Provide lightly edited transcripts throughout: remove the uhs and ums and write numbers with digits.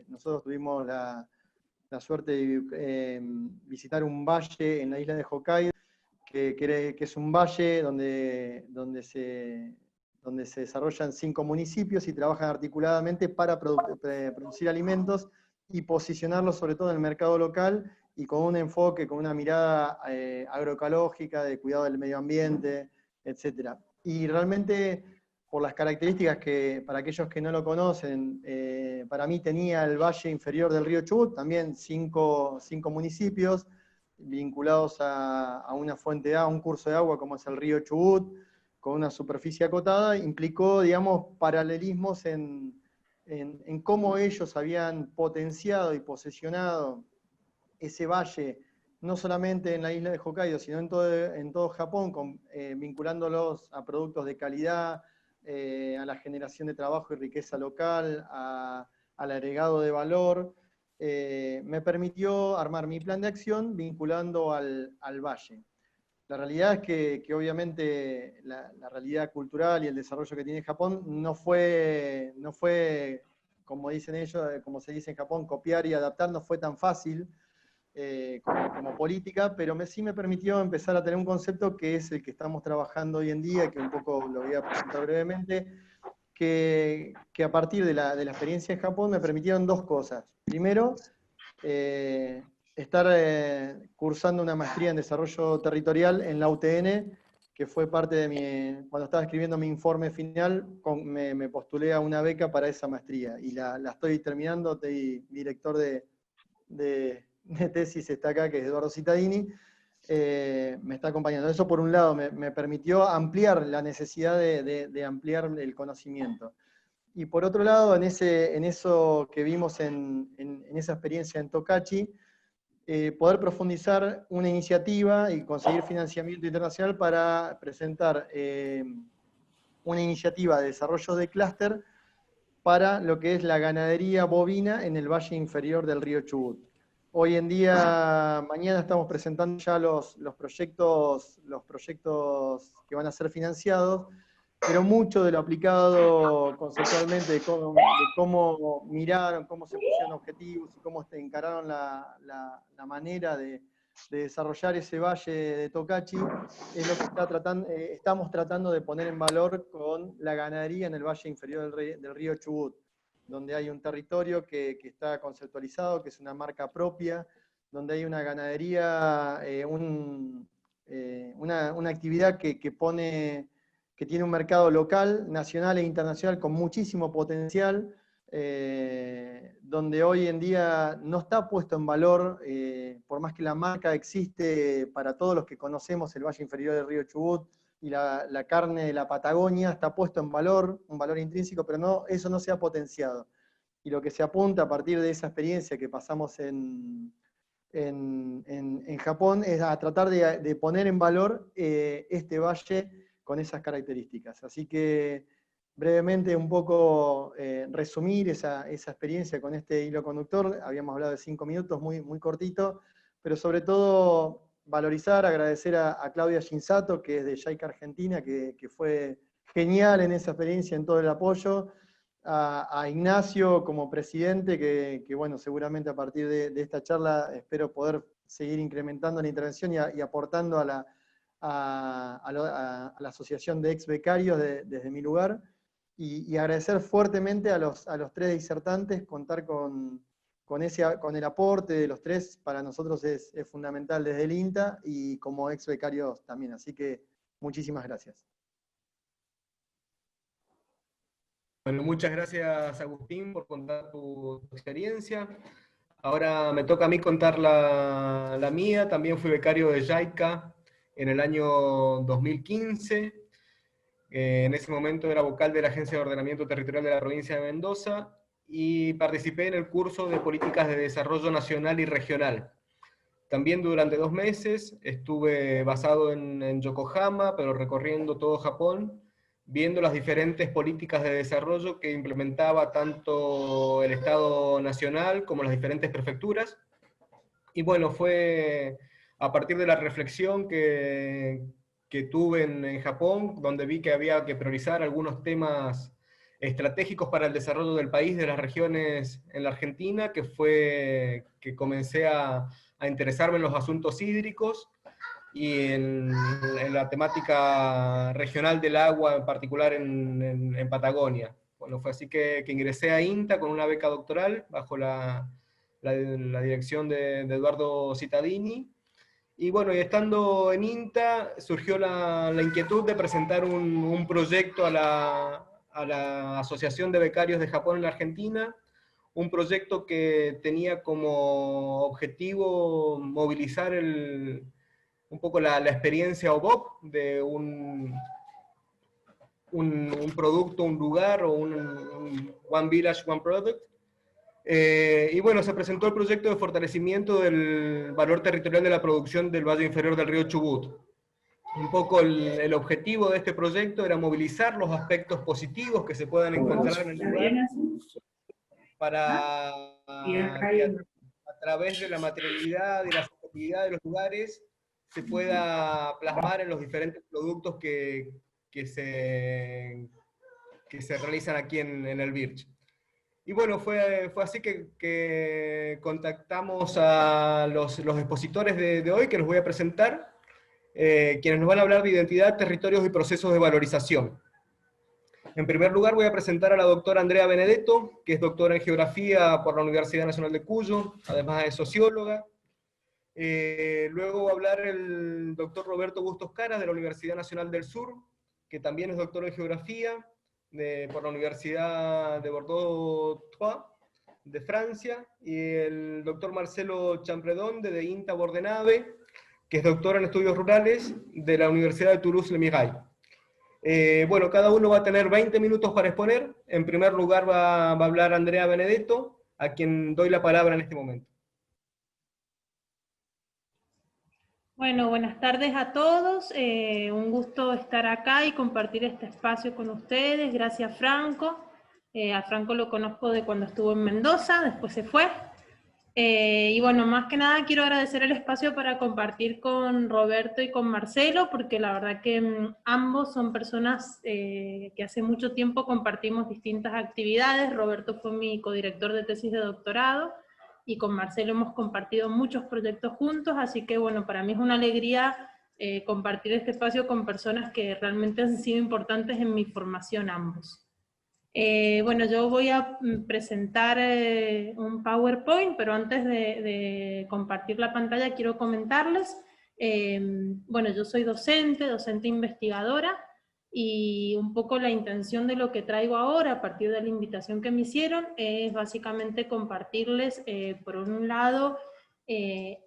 nosotros tuvimos la suerte de visitar un valle en la isla de Hokkaido, que es un valle donde se desarrollan 5 municipios y trabajan articuladamente para producir alimentos y posicionarlos sobre todo en el mercado local y con un enfoque, con una mirada agroecológica, de cuidado del medio ambiente, etc. Y realmente, por las características que, para aquellos que no lo conocen, para mí tenía el valle inferior del río Chubut, también 5 municipios, vinculados a una fuente de agua, un curso de agua como es el río Chubut, con una superficie acotada, implicó, digamos, paralelismos en cómo ellos habían potenciado y posesionado ese valle, no solamente en la isla de Hokkaido, sino en todo Japón, vinculándolos a productos de calidad, a la generación de trabajo y riqueza local, al agregado de valor. Me permitió armar mi plan de acción vinculando al valle. La realidad es que obviamente la realidad cultural y el desarrollo que tiene Japón no fue, como dicen ellos, como se dice en Japón, copiar y adaptar no fue tan fácil como política, pero sí me permitió empezar a tener un concepto que es el que estamos trabajando hoy en día, que un poco lo voy a presentar brevemente, que a partir de la experiencia en Japón me permitieron 2 cosas. Primero, estar cursando una maestría en desarrollo territorial en la UTN, que fue parte de cuando estaba escribiendo mi informe final, me postulé a una beca para esa maestría, y la estoy terminando. Estoy director de tesis, está acá, que es Eduardo Cittadini, me está acompañando. Eso por un lado me permitió ampliar la necesidad de ampliar el conocimiento. Y por otro lado, en eso que vimos en esa experiencia en Tokachi, poder profundizar una iniciativa y conseguir financiamiento internacional para presentar una iniciativa de desarrollo de clúster para lo que es la ganadería bovina en el valle inferior del río Chubut. Hoy en día, mañana estamos presentando ya los proyectos que van a ser financiados, pero mucho de lo aplicado conceptualmente, de cómo miraron, cómo se pusieron objetivos y cómo encararon la manera de desarrollar ese valle de Tokachi, es lo que estamos tratando de poner en valor con la ganadería en el valle inferior del río Chubut, donde hay un territorio que está conceptualizado, que es una marca propia, donde hay una ganadería, una actividad que tiene un mercado local, nacional e internacional con muchísimo potencial, donde hoy en día no está puesto en valor, por más que la marca existe para todos los que conocemos el valle inferior del río Chubut, y la carne de la Patagonia está puesto en valor, un valor intrínseco, pero eso no se ha potenciado. Y lo que se apunta a partir de esa experiencia que pasamos en Japón es a tratar de poner en valor este valle con esas características. Así que brevemente un poco resumir esa experiencia con este hilo conductor. Habíamos hablado de 5 minutos, muy, muy cortito, pero sobre todo valorizar, agradecer a Claudia Shinsato, que es de JICA Argentina, que fue genial en esa experiencia, en todo el apoyo, a Ignacio como presidente, que bueno, seguramente a partir de esta charla espero poder seguir incrementando la intervención y aportando a la asociación de ex becarios desde mi lugar, y agradecer fuertemente a los 3 disertantes. Contar con el aporte de los 3 para nosotros es fundamental desde el INTA y como ex becarios también, así que muchísimas gracias. Bueno, muchas gracias, Agustín, por contar tu experiencia. Ahora me toca a mí contar la mía. También fui becario de JICA en el año 2015. En ese momento era vocal de la Agencia de Ordenamiento Territorial de la provincia de Mendoza y participé en el curso de Políticas de Desarrollo Nacional y Regional. También durante 2 meses estuve basado en Yokohama, pero recorriendo todo Japón, viendo las diferentes políticas de desarrollo que implementaba tanto el Estado nacional como las diferentes prefecturas. Y bueno, fue a partir de la reflexión que tuve en Japón, donde vi que había que priorizar algunos temas estratégicos para el desarrollo del país, de las regiones en la Argentina, que fue que comencé a interesarme en los asuntos hídricos y en la temática regional del agua, en particular en Patagonia. Bueno, fue así que ingresé a INTA con una beca doctoral bajo la dirección de Eduardo Cittadini. Y bueno, y estando en INTA surgió la inquietud de presentar un proyecto a la Asociación de Becarios de Japón en la Argentina, un proyecto que tenía como objetivo movilizar un poco la experiencia OBOP de un producto, un lugar, o un One Village, One Product. Y bueno, se presentó el proyecto de fortalecimiento del valor territorial de la producción del Valle Inferior del río Chubut. Un poco el objetivo de este proyecto era movilizar los aspectos positivos que se puedan encontrar en el lugar para que a través de la materialidad y la subjetividad de los lugares se pueda plasmar en los diferentes productos que se realizan aquí en el Birch. Y bueno, fue así que contactamos a los expositores de hoy, que los voy a presentar, quienes nos van a hablar de identidad, territorios y procesos de valorización. En primer lugar voy a presentar a la doctora Andrea Benedetto, que es doctora en Geografía por la Universidad Nacional de Cuyo, además es socióloga. Luego va a hablar el doctor Roberto Bustos Caras, de la Universidad Nacional del Sur, que también es doctor en Geografía por la Universidad de Bordeaux-Troyes, de Francia, y el doctor Marcelo Champredón, de INTA Bordenave, que es doctor en Estudios Rurales de la Universidad de Toulouse-Le Mirail. Bueno, cada uno va a tener 20 minutos para exponer. En primer lugar va a hablar Andrea Benedetto, a quien doy la palabra en este momento. Bueno, buenas tardes a todos. Un gusto estar acá y compartir este espacio con ustedes. Gracias, Franco. A Franco lo conozco de cuando estuvo en Mendoza, después se fue. Y bueno, más que nada quiero agradecer el espacio para compartir con Roberto y con Marcelo, porque la verdad que ambos son personas que hace mucho tiempo compartimos distintas actividades. Roberto fue mi codirector de tesis de doctorado, y con Marcelo hemos compartido muchos proyectos juntos, así que bueno, para mí es una alegría compartir este espacio con personas que realmente han sido importantes en mi formación ambos. Bueno, yo voy a presentar un PowerPoint, pero antes de compartir la pantalla quiero comentarles, bueno, yo soy docente investigadora, y un poco la intención de lo que traigo ahora, a partir de la invitación que me hicieron, es básicamente compartirles, por un lado,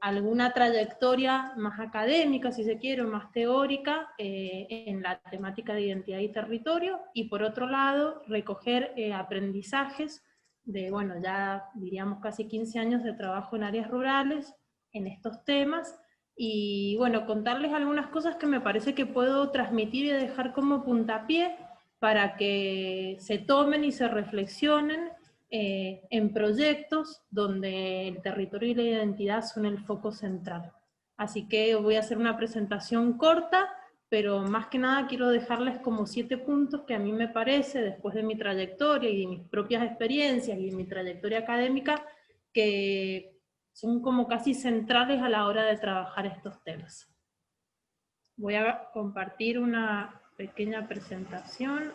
alguna trayectoria más académica, si se quiere, o más teórica, en la temática de identidad y territorio, y por otro lado, recoger aprendizajes de, bueno, ya diríamos casi 15 años de trabajo en áreas rurales, en estos temas, y bueno, contarles algunas cosas que me parece que puedo transmitir y dejar como puntapié para que se tomen y se reflexionen en proyectos donde el territorio y la identidad son el foco central. Así que voy a hacer una presentación corta, pero más que nada quiero dejarles como 7 puntos que a mí me parece, después de mi trayectoria y de mis propias experiencias y de mi trayectoria académica, que son como casi centrales a la hora de trabajar estos temas. Voy a compartir una pequeña presentación.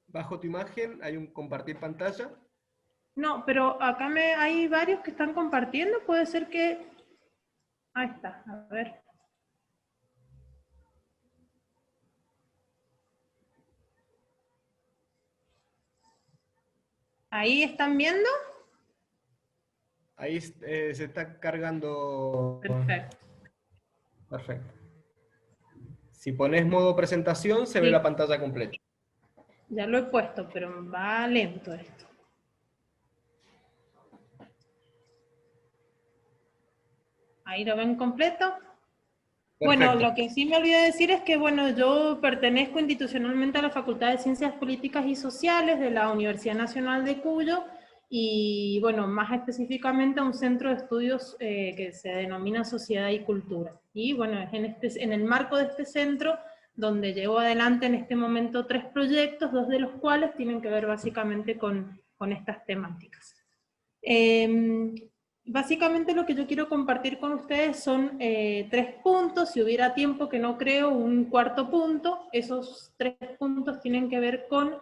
Bajo tu imagen hay un compartir pantalla. No, pero acá hay varios que están compartiendo, puede ser que... Ahí está, a ver. ¿Ahí están viendo? Ahí se está cargando. Perfecto. Perfecto. Si pones modo presentación, se ve la pantalla completa. Ya lo he puesto, pero va lento esto. ¿Ahí lo ven completo? Perfecto. Bueno, lo que sí me olvidé decir es que, bueno, yo pertenezco institucionalmente a la Facultad de Ciencias Políticas y Sociales de la Universidad Nacional de Cuyo, y bueno, más específicamente a un centro de estudios que se denomina Sociedad y Cultura. Y bueno, es en el marco de este centro donde llevo adelante en este momento 3 proyectos, 2 de los cuales tienen que ver básicamente con estas temáticas. Básicamente lo que yo quiero compartir con ustedes son 3 puntos, si hubiera tiempo, que no creo, un 4.º punto. Esos 3 puntos tienen que ver con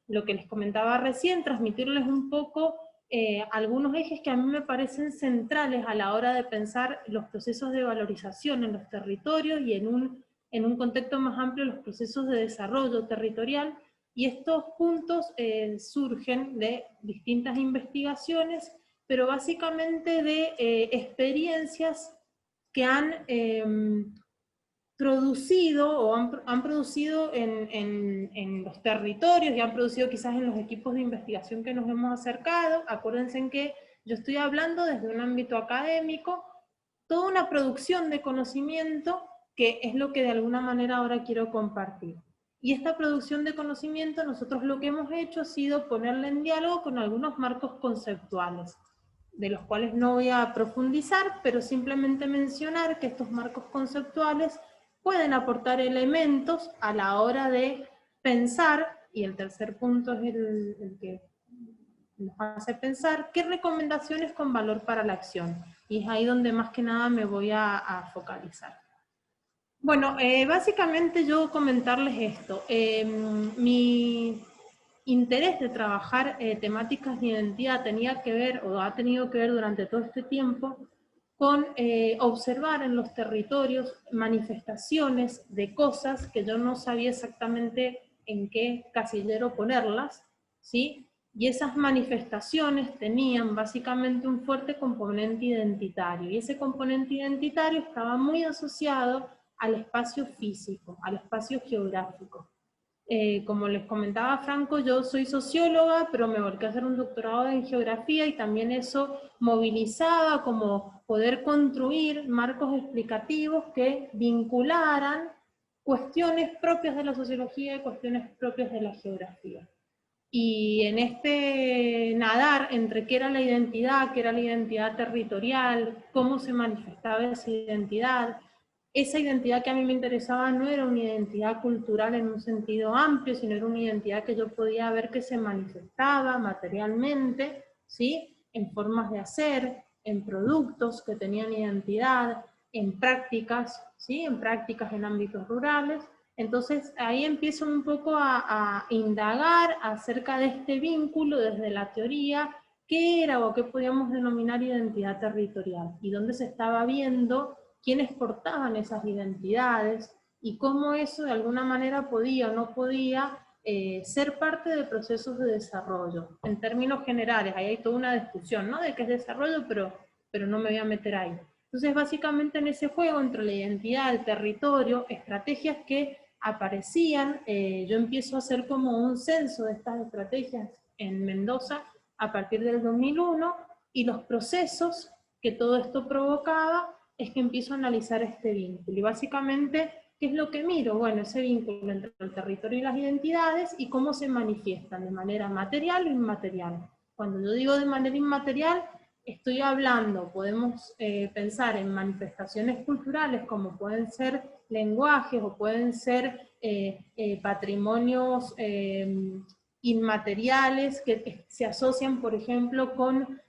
lo que les comentaba recién, transmitirles un poco algunos ejes que a mí me parecen centrales a la hora de pensar los procesos de valorización en los territorios y en un contexto más amplio los procesos de desarrollo territorial, y estos puntos surgen de distintas investigaciones, pero básicamente de experiencias que han producido o han producido en los territorios y han producido quizás en los equipos de investigación que nos hemos acercado. Acuérdense en que yo estoy hablando desde un ámbito académico, toda una producción de conocimiento que es lo que de alguna manera ahora quiero compartir. Y esta producción de conocimiento nosotros lo que hemos hecho ha sido ponerla en diálogo con algunos marcos conceptuales, de los cuales no voy a profundizar, pero simplemente mencionar que estos marcos conceptuales pueden aportar elementos a la hora de pensar, y el tercer punto es el que nos hace pensar, qué recomendaciones con valor para la acción. Y es ahí donde más que nada me voy a focalizar. Bueno, básicamente yo comentarles esto. Mi interés de trabajar temáticas de identidad tenía que ver, o ha tenido que ver durante todo este tiempo, con observar en los territorios manifestaciones de cosas que yo no sabía exactamente en qué casillero ponerlas, ¿sí? Y esas manifestaciones tenían básicamente un fuerte componente identitario, y ese componente identitario estaba muy asociado al espacio físico, al espacio geográfico. Como les comentaba Franco, yo soy socióloga, pero me volqué a hacer un doctorado en geografía, y también eso movilizaba como poder construir marcos explicativos que vincularan cuestiones propias de la sociología y cuestiones propias de la geografía. Y en este nadar entre qué era la identidad territorial, cómo se manifestaba esa identidad que a mí me interesaba no era una identidad cultural en un sentido amplio, sino era una identidad que yo podía ver que se manifestaba materialmente, ¿sí? En formas de hacer, en productos que tenían identidad, en prácticas, ¿sí? En prácticas en ámbitos rurales. Entonces ahí empiezo un poco a indagar acerca de este vínculo desde la teoría, qué era o qué podíamos denominar identidad territorial, y dónde se estaba viendo quiénes portaban esas identidades, y cómo eso de alguna manera podía o no podía ser parte de procesos de desarrollo. En términos generales, ahí hay toda una discusión, ¿no?, de qué es desarrollo, pero no me voy a meter ahí. Entonces, básicamente en ese juego entre la identidad, el territorio, estrategias que aparecían, yo empiezo a hacer como un censo de estas estrategias en Mendoza a partir del 2001, y los procesos que todo esto provocaba es que empiezo a analizar este vínculo. Y básicamente, ¿qué es lo que miro? Bueno, ese vínculo entre el territorio y las identidades, y cómo se manifiestan de manera material o inmaterial. Cuando yo digo de manera inmaterial, estoy hablando, podemos pensar en manifestaciones culturales como pueden ser lenguajes o pueden ser patrimonios inmateriales que se asocian, por ejemplo, con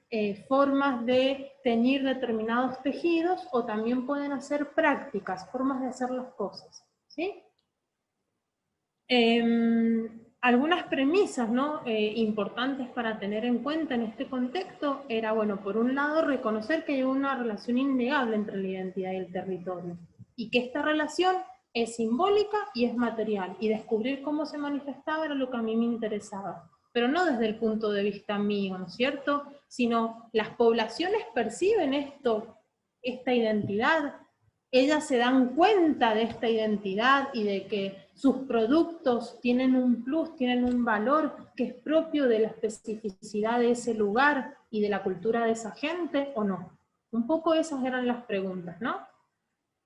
formas de teñir determinados tejidos, o también pueden hacer prácticas, formas de hacer las cosas, ¿sí? Algunas premisas, ¿no?, importantes para tener en cuenta en este contexto era, bueno, por un lado, reconocer que hay una relación innegable entre la identidad y el territorio, y que esta relación es simbólica y es material, y descubrir cómo se manifestaba era lo que a mí me interesaba, pero no desde el punto de vista mío, ¿no es cierto?, sino las poblaciones perciben esta identidad, ellas se dan cuenta de esta identidad y de que sus productos tienen un plus, tienen un valor que es propio de la especificidad de ese lugar y de la cultura de esa gente, ¿o no? Un poco esas eran las preguntas, ¿no?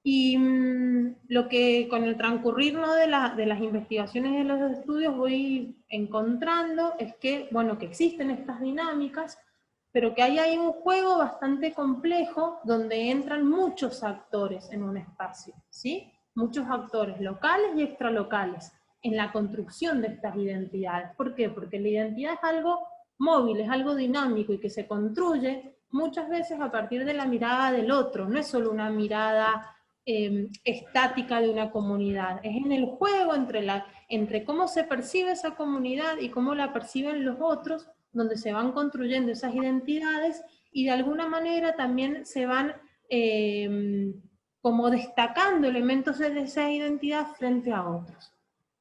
Y lo que con el transcurrir, ¿no?, de las investigaciones y de los estudios voy encontrando es que, bueno, que existen estas dinámicas, pero que ahí hay un juego bastante complejo donde entran muchos actores en un espacio, ¿sí? Muchos actores locales y extralocales en la construcción de estas identidades. ¿Por qué? Porque la identidad es algo móvil, es algo dinámico y que se construye muchas veces a partir de la mirada del otro, no es solo una mirada estática de una comunidad, es en el juego entre cómo se percibe esa comunidad y cómo la perciben los otros, donde se van construyendo esas identidades y de alguna manera también se van como destacando elementos de esa identidad frente a otros.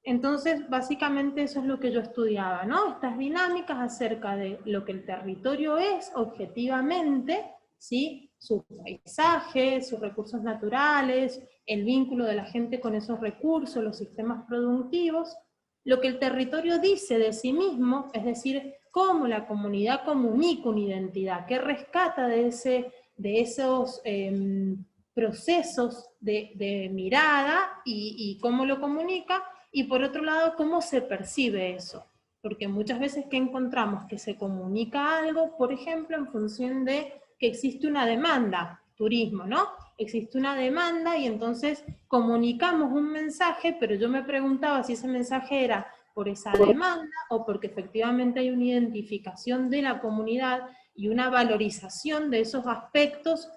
Entonces, básicamente eso es lo que yo estudiaba, ¿no? Estas dinámicas acerca de lo que el territorio es objetivamente, ¿sí? Sus paisajes, sus recursos naturales, el vínculo de la gente con esos recursos, los sistemas productivos, lo que el territorio dice de sí mismo, es decir, cómo la comunidad comunica una identidad, qué rescata de esos procesos de mirada y cómo lo comunica, y por otro lado, cómo se percibe eso. Porque muchas veces que encontramos que se comunica algo, por ejemplo, en función de que existe una demanda, turismo, ¿no? Existe una demanda y entonces comunicamos un mensaje, pero yo me preguntaba si ese mensaje era por esa demanda o porque efectivamente hay una identificación de la comunidad y una valorización de esos aspectos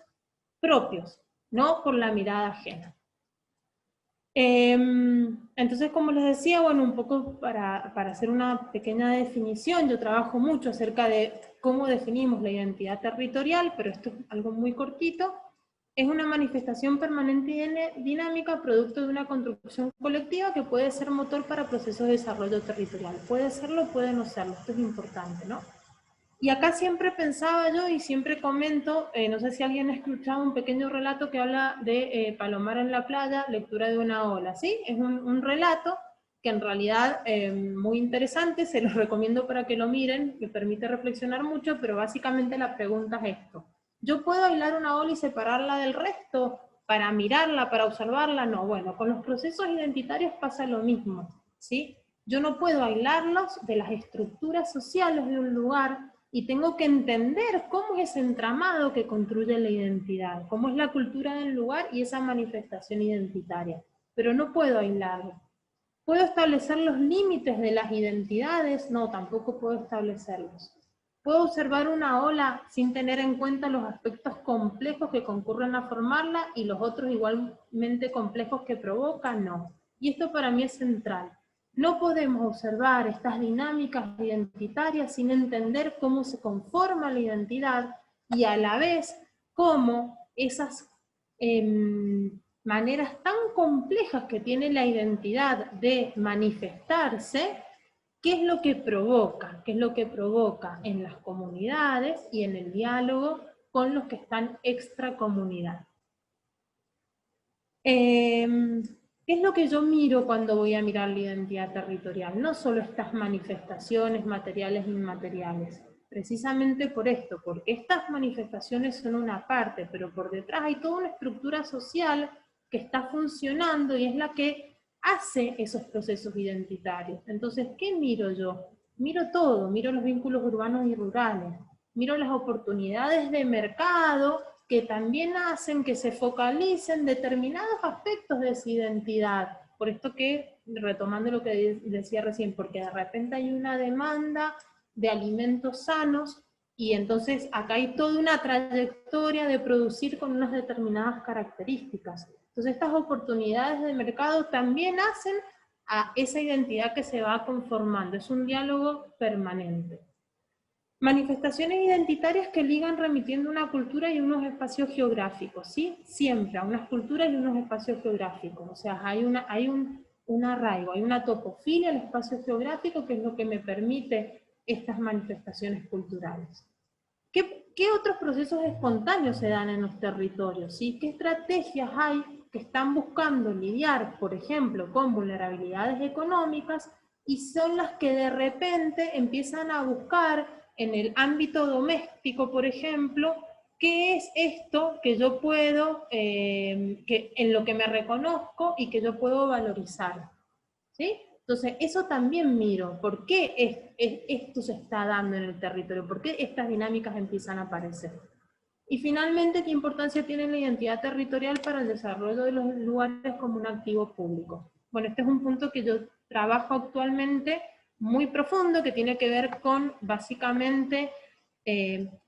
propios, no por la mirada ajena. Entonces, como les decía, bueno, un poco para hacer una pequeña definición, yo trabajo mucho acerca de cómo definimos la identidad territorial, pero esto es algo muy cortito. Es una manifestación permanente y dinámica, producto de una construcción colectiva que puede ser motor para procesos de desarrollo territorial. Puede serlo, puede no serlo, esto es importante, ¿no? Y acá siempre pensaba yo y siempre comento, no sé si alguien ha escuchado un pequeño relato que habla de Palomar en la playa, lectura de una ola, ¿sí? Es un relato que en realidad muy interesante, se los recomiendo para que lo miren, me permite reflexionar mucho, pero básicamente la pregunta es esto. ¿Yo puedo aislar una ola y separarla del resto para mirarla, para observarla? No, bueno, con los procesos identitarios pasa lo mismo, ¿sí? Yo no puedo aislarlos de las estructuras sociales de un lugar, y tengo que entender cómo es ese entramado que construye la identidad, cómo es la cultura del lugar y esa manifestación identitaria. Pero no puedo aislarlo. ¿Puedo establecer los límites de las identidades? No, tampoco puedo establecerlos. ¿Puedo observar una ola sin tener en cuenta los aspectos complejos que concurren a formarla y los otros igualmente complejos que provocan? No. Y esto para mí es central. No podemos observar estas dinámicas identitarias sin entender cómo se conforma la identidad y a la vez cómo esas maneras tan complejas que tiene la identidad de manifestarse, ¿qué es lo que provoca? ¿Qué es lo que provoca en las comunidades y en el diálogo con los que están extracomunidad? ¿Qué es lo que yo miro cuando voy a mirar la identidad territorial? No solo estas manifestaciones materiales e inmateriales, precisamente por esto, porque estas manifestaciones son una parte, pero por detrás hay toda una estructura social que está funcionando y es la que hace esos procesos identitarios. Entonces, ¿qué miro yo? Miro todo, miro los vínculos urbanos y rurales, miro las oportunidades de mercado que también hacen que se focalicen determinados aspectos de esa identidad. Por esto que, retomando lo que decía recién, porque de repente hay una demanda de alimentos sanos, y entonces acá hay toda una trayectoria de producir con unas determinadas características. Entonces estas oportunidades de mercado también hacen a esa identidad que se va conformando. Es un diálogo permanente. Manifestaciones identitarias que ligan remitiendo una cultura y unos espacios geográficos, ¿sí? Siempre a unas culturas y unos espacios geográficos. O sea, hay un arraigo, hay una topofilia al espacio geográfico que es lo que me permite estas manifestaciones culturales. ¿Qué otros procesos espontáneos se dan en los territorios? ¿Sí? ¿Qué estrategias hay que están buscando lidiar, por ejemplo, con vulnerabilidades económicas y son las que de repente empiezan a buscar en el ámbito doméstico, por ejemplo, qué es esto que yo puedo, en lo que me reconozco y que yo puedo valorizar? ¿Sí? Entonces, eso también miro. ¿Por qué esto se está dando en el territorio? ¿Por qué estas dinámicas empiezan a aparecer? Y finalmente, ¿qué importancia tiene la identidad territorial para el desarrollo de los lugares como un activo público? Bueno, este es un punto que yo trabajo actualmente muy profundo, que tiene que ver con, básicamente,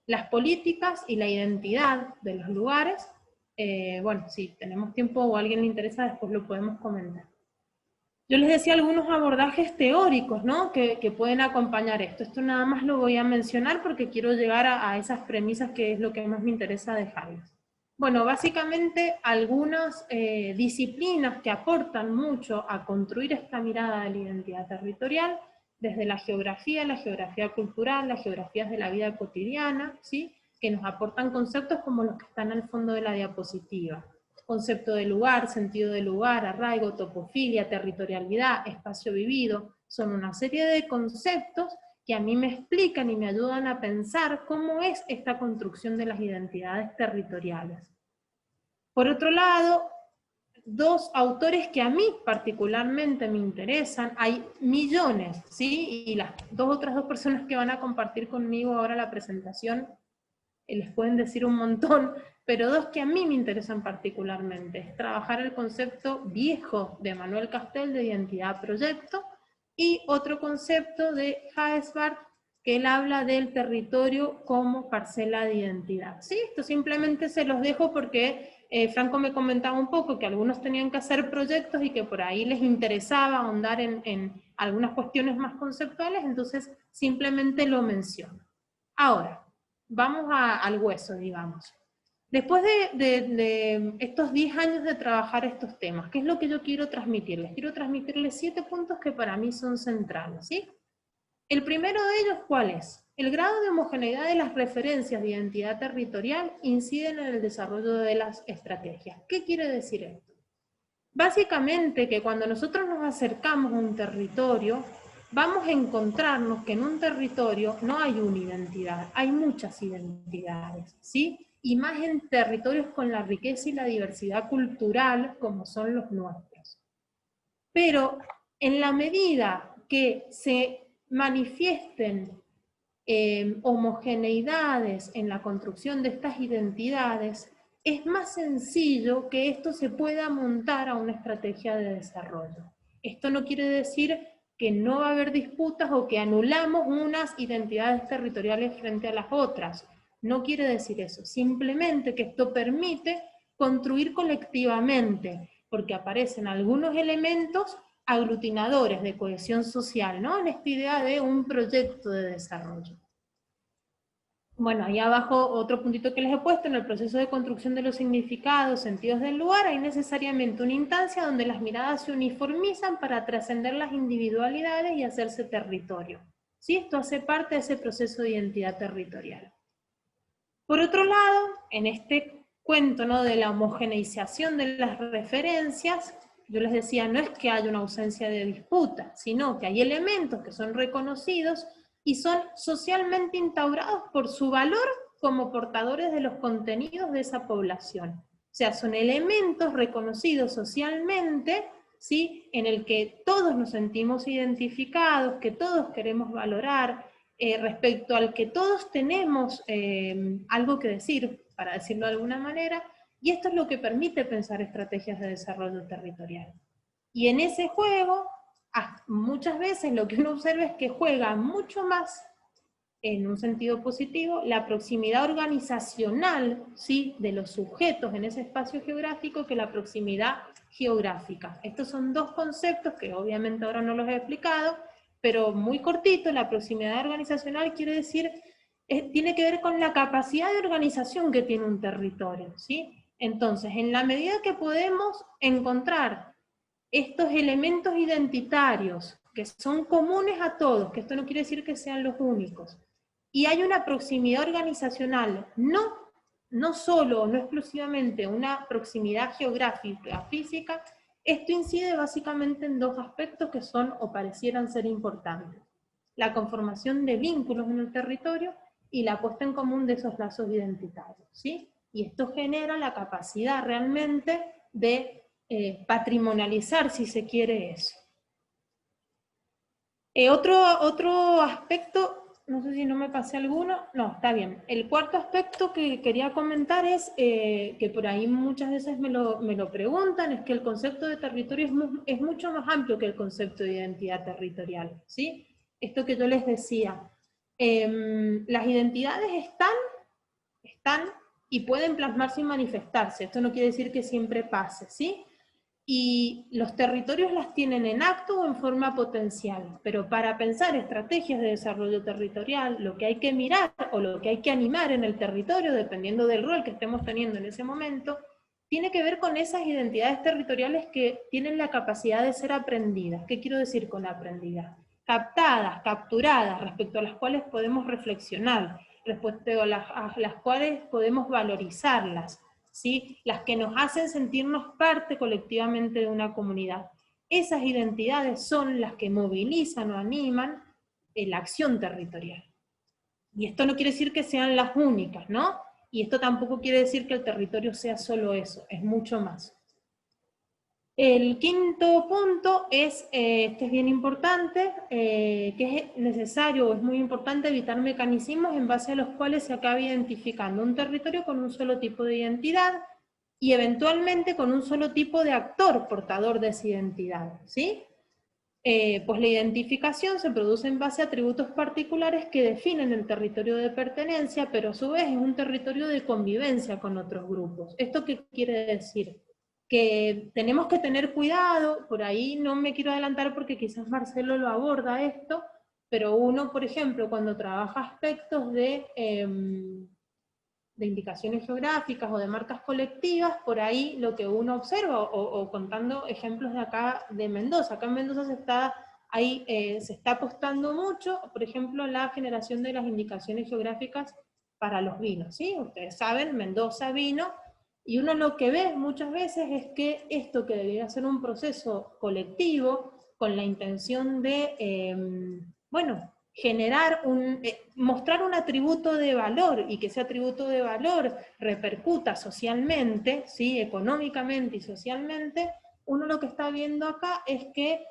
las políticas y la identidad de los lugares. Bueno, si tenemos tiempo o a alguien le interesa, después lo podemos comentar. Yo les decía algunos abordajes teóricos, ¿no?, que pueden acompañar esto. Esto nada más lo voy a mencionar porque quiero llegar a esas premisas, que es lo que más me interesa dejarles. Bueno, básicamente algunas disciplinas que aportan mucho a construir esta mirada de la identidad territorial, desde la geografía cultural, las geografías de la vida cotidiana, ¿sí?, que nos aportan conceptos como los que están al fondo de la diapositiva. Concepto de lugar, sentido de lugar, arraigo, topofilia, territorialidad, espacio vivido, son una serie de conceptos que a mí me explican y me ayudan a pensar cómo es esta construcción de las identidades territoriales. Por otro lado, dos autores que a mí particularmente me interesan, hay millones, ¿sí? Y las otras dos personas que van a compartir conmigo ahora la presentación, les pueden decir un montón, pero dos que a mí me interesan particularmente, es trabajar el concepto viejo de Manuel Castel de identidad-proyecto, y otro concepto de Haesbart, que él habla del territorio como parcela de identidad. ¿Sí? Esto simplemente se los dejo porque Franco me comentaba un poco que algunos tenían que hacer proyectos y que por ahí les interesaba ahondar en algunas cuestiones más conceptuales, entonces simplemente lo menciono. Ahora, vamos al hueso, digamos. Después de estos 10 años de trabajar estos temas, ¿qué es lo que yo quiero transmitirles? Quiero transmitirles 7 puntos que para mí son centrales, ¿sí? El primero de ellos, ¿cuál es? El grado de homogeneidad de las referencias de identidad territorial inciden en el desarrollo de las estrategias. ¿Qué quiere decir esto? Básicamente que cuando nosotros nos acercamos a un territorio, vamos a encontrarnos que en un territorio no hay una identidad, hay muchas identidades, ¿sí? Y más en territorios con la riqueza y la diversidad cultural como son los nuestros. Pero en la medida que se manifiesten homogeneidades en la construcción de estas identidades, es más sencillo que esto se pueda montar a una estrategia de desarrollo. Esto no quiere decir que no va a haber disputas o que anulamos unas identidades territoriales frente a las otras. No quiere decir eso, simplemente que esto permite construir colectivamente, porque aparecen algunos elementos aglutinadores de cohesión social, ¿no?, en esta idea de un proyecto de desarrollo. Bueno, ahí abajo otro puntito que les he puesto: en el proceso de construcción de los significados, sentidos del lugar, hay necesariamente una instancia donde las miradas se uniformizan para trascender las individualidades y hacerse territorio. ¿Sí? Esto hace parte de ese proceso de identidad territorial. Por otro lado, en este cuento, ¿no?, de la homogeneización de las referencias, yo les decía, no es que haya una ausencia de disputa, sino que hay elementos que son reconocidos y son socialmente instaurados por su valor como portadores de los contenidos de esa población. O sea, son elementos reconocidos socialmente, ¿sí?, en el que todos nos sentimos identificados, que todos queremos valorar, respecto al que todos tenemos algo que decir, para decirlo de alguna manera, y esto es lo que permite pensar estrategias de desarrollo territorial. Y en ese juego, muchas veces lo que uno observa es que juega mucho más, en un sentido positivo, la proximidad organizacional, ¿sí?, de los sujetos en ese espacio geográfico que la proximidad geográfica. Estos son dos conceptos que obviamente ahora no los he explicado, pero muy cortito. La proximidad organizacional quiere decir, tiene que ver con la capacidad de organización que tiene un territorio, ¿sí? Entonces, en la medida que podemos encontrar estos elementos identitarios que son comunes a todos, que esto no quiere decir que sean los únicos, y hay una proximidad organizacional, no solo, no exclusivamente una proximidad geográfica, física, esto incide básicamente en dos aspectos que son o parecieran ser importantes: la conformación de vínculos en el territorio y la puesta en común de esos lazos identitarios, ¿sí? Y esto genera la capacidad realmente de patrimonializar, si se quiere, eso. Otro aspecto, no sé si no me pasé alguno, no, está bien. El cuarto aspecto que quería comentar es, que por ahí muchas veces me lo preguntan, es que el concepto de territorio es mucho más amplio que el concepto de identidad territorial, ¿sí? Esto que yo les decía, las identidades están y pueden plasmarse y manifestarse. Esto no quiere decir que siempre pase, ¿sí? Y los territorios las tienen en acto o en forma potencial, pero para pensar estrategias de desarrollo territorial, lo que hay que mirar o lo que hay que animar en el territorio, dependiendo del rol que estemos teniendo en ese momento, tiene que ver con esas identidades territoriales que tienen la capacidad de ser aprendidas. ¿Qué quiero decir con aprendidas? Captadas, capturadas, respecto a las cuales podemos reflexionar, respecto a las cuales podemos valorizarlas, ¿sí? Las que nos hacen sentirnos parte colectivamente de una comunidad. Esas identidades son las que movilizan o animan la acción territorial. Y esto no quiere decir que sean las únicas, ¿no? Y esto tampoco quiere decir que el territorio sea solo eso, es mucho más. El quinto punto es, este es bien importante, que es necesario o es muy importante evitar mecanismos en base a los cuales se acabe identificando un territorio con un solo tipo de identidad y eventualmente con un solo tipo de actor portador de esa identidad, ¿sí? Pues la identificación se produce en base a atributos particulares que definen el territorio de pertenencia, pero a su vez es un territorio de convivencia con otros grupos. ¿Esto qué quiere decir? Que tenemos que tener cuidado, por ahí no me quiero adelantar porque quizás Marcelo lo aborda esto, pero uno, por ejemplo, cuando trabaja aspectos de indicaciones geográficas o de marcas colectivas, por ahí lo que uno observa, o contando ejemplos de acá de Mendoza. Acá en Mendoza se está apostando mucho, por ejemplo, la generación de las indicaciones geográficas para los vinos, ¿sí? Ustedes saben, Mendoza vino, y uno lo que ve muchas veces es que esto que debería ser un proceso colectivo, con la intención de, bueno, mostrar un atributo de valor y que ese atributo de valor repercuta socialmente, ¿sí? Económicamente y socialmente, uno lo que está viendo acá es que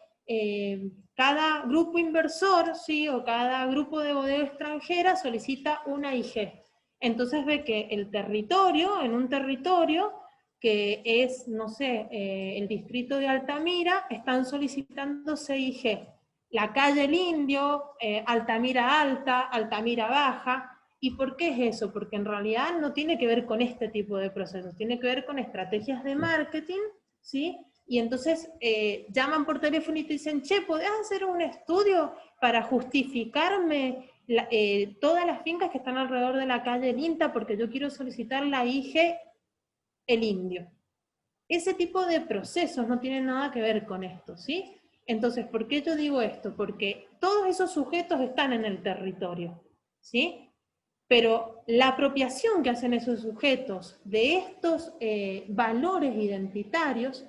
cada grupo inversor, ¿sí? O cada grupo de bodega extranjera solicita una IG. Entonces ve que el territorio, en un territorio que es, no sé, el distrito de Altamira, están solicitando CIG. La calle El Indio, Altamira Alta, Altamira Baja. ¿Y por qué es eso? Porque en realidad no tiene que ver con este tipo de procesos, tiene que ver con estrategias de marketing, ¿sí? Y entonces llaman por teléfono y te dicen, che, ¿podés hacer un estudio para justificarme todas las fincas que están alrededor de la calle El Inta porque yo quiero solicitar la IG El Indio? Ese tipo de procesos no tienen nada que ver con esto, ¿sí? Entonces, ¿por qué yo digo esto? Porque todos esos sujetos están en el territorio, ¿sí? Pero la apropiación que hacen esos sujetos de estos valores identitarios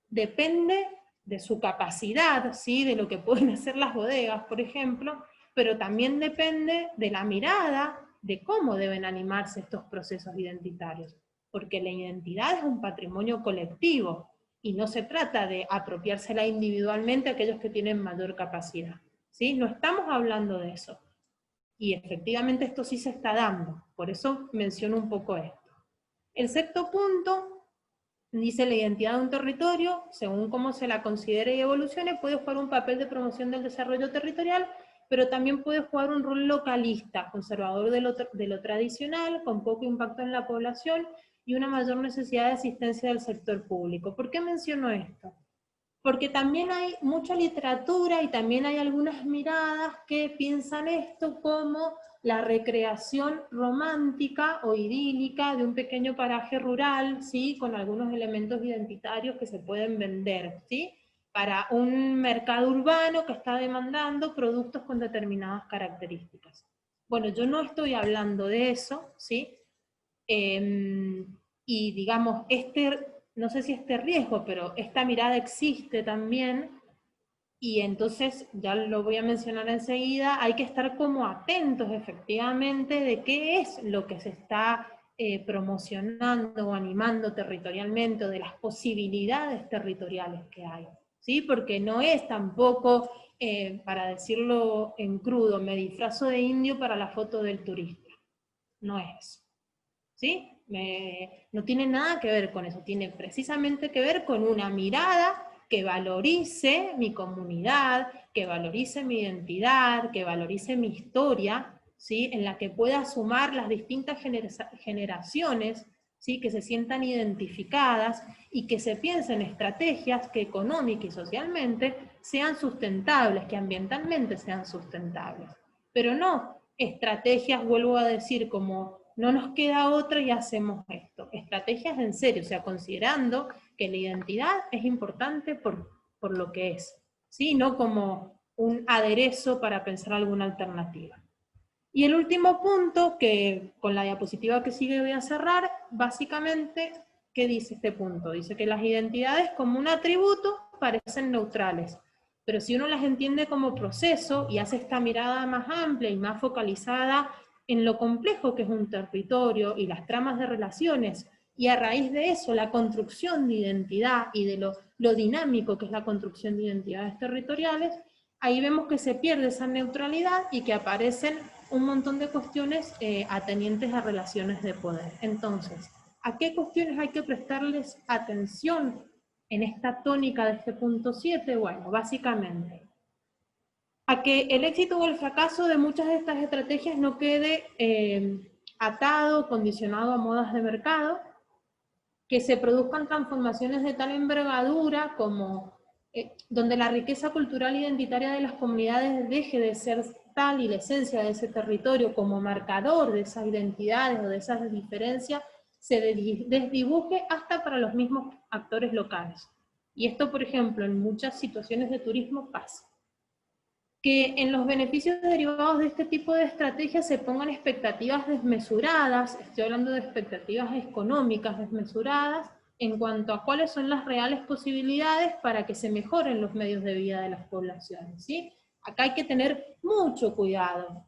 depende de su capacidad, ¿sí? De lo que pueden hacer las bodegas, por ejemplo, pero también depende de la mirada de cómo deben animarse estos procesos identitarios, porque la identidad es un patrimonio colectivo y no se trata de apropiársela individualmente a aquellos que tienen mayor capacidad, ¿sí? No estamos hablando de eso. Y efectivamente esto sí se está dando, por eso menciono un poco esto. El sexto punto dice: la identidad de un territorio, según cómo se la considere y evolucione, puede jugar un papel de promoción del desarrollo territorial, pero también puede jugar un rol localista, conservador de lo tradicional, con poco impacto en la población y una mayor necesidad de asistencia del sector público. ¿Por qué menciono esto? Porque también hay mucha literatura y también hay algunas miradas que piensan esto como la recreación romántica o idílica de un pequeño paraje rural, ¿sí? Con algunos elementos identitarios que se pueden vender, ¿sí? Para un mercado urbano que está demandando productos con determinadas características. Bueno, yo no estoy hablando de eso, ¿sí? Y digamos, no sé si este riesgo, pero esta mirada existe también, y entonces, ya lo voy a mencionar enseguida, hay que estar como atentos efectivamente de qué es lo que se está promocionando o animando territorialmente, o de las posibilidades territoriales que hay, ¿sí? Porque no es tampoco, para decirlo en crudo, me disfrazo de indio para la foto del turista. No es eso, ¿sí? No tiene nada que ver con eso, tiene precisamente que ver con una mirada que valorice mi comunidad, que valorice mi identidad, que valorice mi historia, ¿sí? En la que pueda sumar las distintas generaciones, ¿sí? Que se sientan identificadas y que se piensen estrategias que económica y socialmente sean sustentables, que ambientalmente sean sustentables. Pero no estrategias, vuelvo a decir, como no nos queda otra y hacemos esto. Estrategias en serio, o sea, considerando que la identidad es importante por lo que es, ¿sí? No como un aderezo para pensar alguna alternativa. Y el último punto, que con la diapositiva que sigue voy a cerrar, básicamente, ¿qué dice este punto? Dice que las identidades como un atributo parecen neutrales, pero si uno las entiende como proceso y hace esta mirada más amplia y más focalizada en lo complejo que es un territorio y las tramas de relaciones, y a raíz de eso la construcción de identidad y de lo dinámico que es la construcción de identidades territoriales, ahí vemos que se pierde esa neutralidad y que aparecen un montón de cuestiones atenientes a relaciones de poder. Entonces, ¿a qué cuestiones hay que prestarles atención en esta tónica de este punto 7? Bueno, básicamente, a que el éxito o el fracaso de muchas de estas estrategias no quede atado, condicionado a modas de mercado, que se produzcan transformaciones de tal envergadura como donde la riqueza cultural identitaria de las comunidades deje de ser tal y la esencia de ese territorio como marcador de esas identidades o de esas diferencias se desdibuje hasta para los mismos actores locales. Y esto, por ejemplo, en muchas situaciones de turismo pasa. Que en los beneficios derivados de este tipo de estrategias se pongan expectativas desmesuradas, estoy hablando de expectativas económicas desmesuradas, en cuanto a cuáles son las reales posibilidades para que se mejoren los medios de vida de las poblaciones, ¿sí? Acá hay que tener mucho cuidado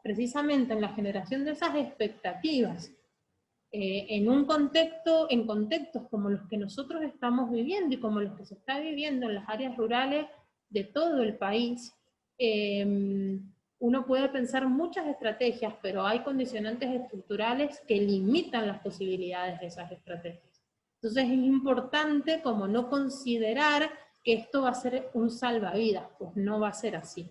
precisamente en la generación de esas expectativas, en contextos como los que nosotros estamos viviendo y como los que se está viviendo en las áreas rurales de todo el país. Uno puede pensar muchas estrategias, pero hay condicionantes estructurales que limitan las posibilidades de esas estrategias. Entonces es importante como no considerar que esto va a ser un salvavidas, pues no va a ser así.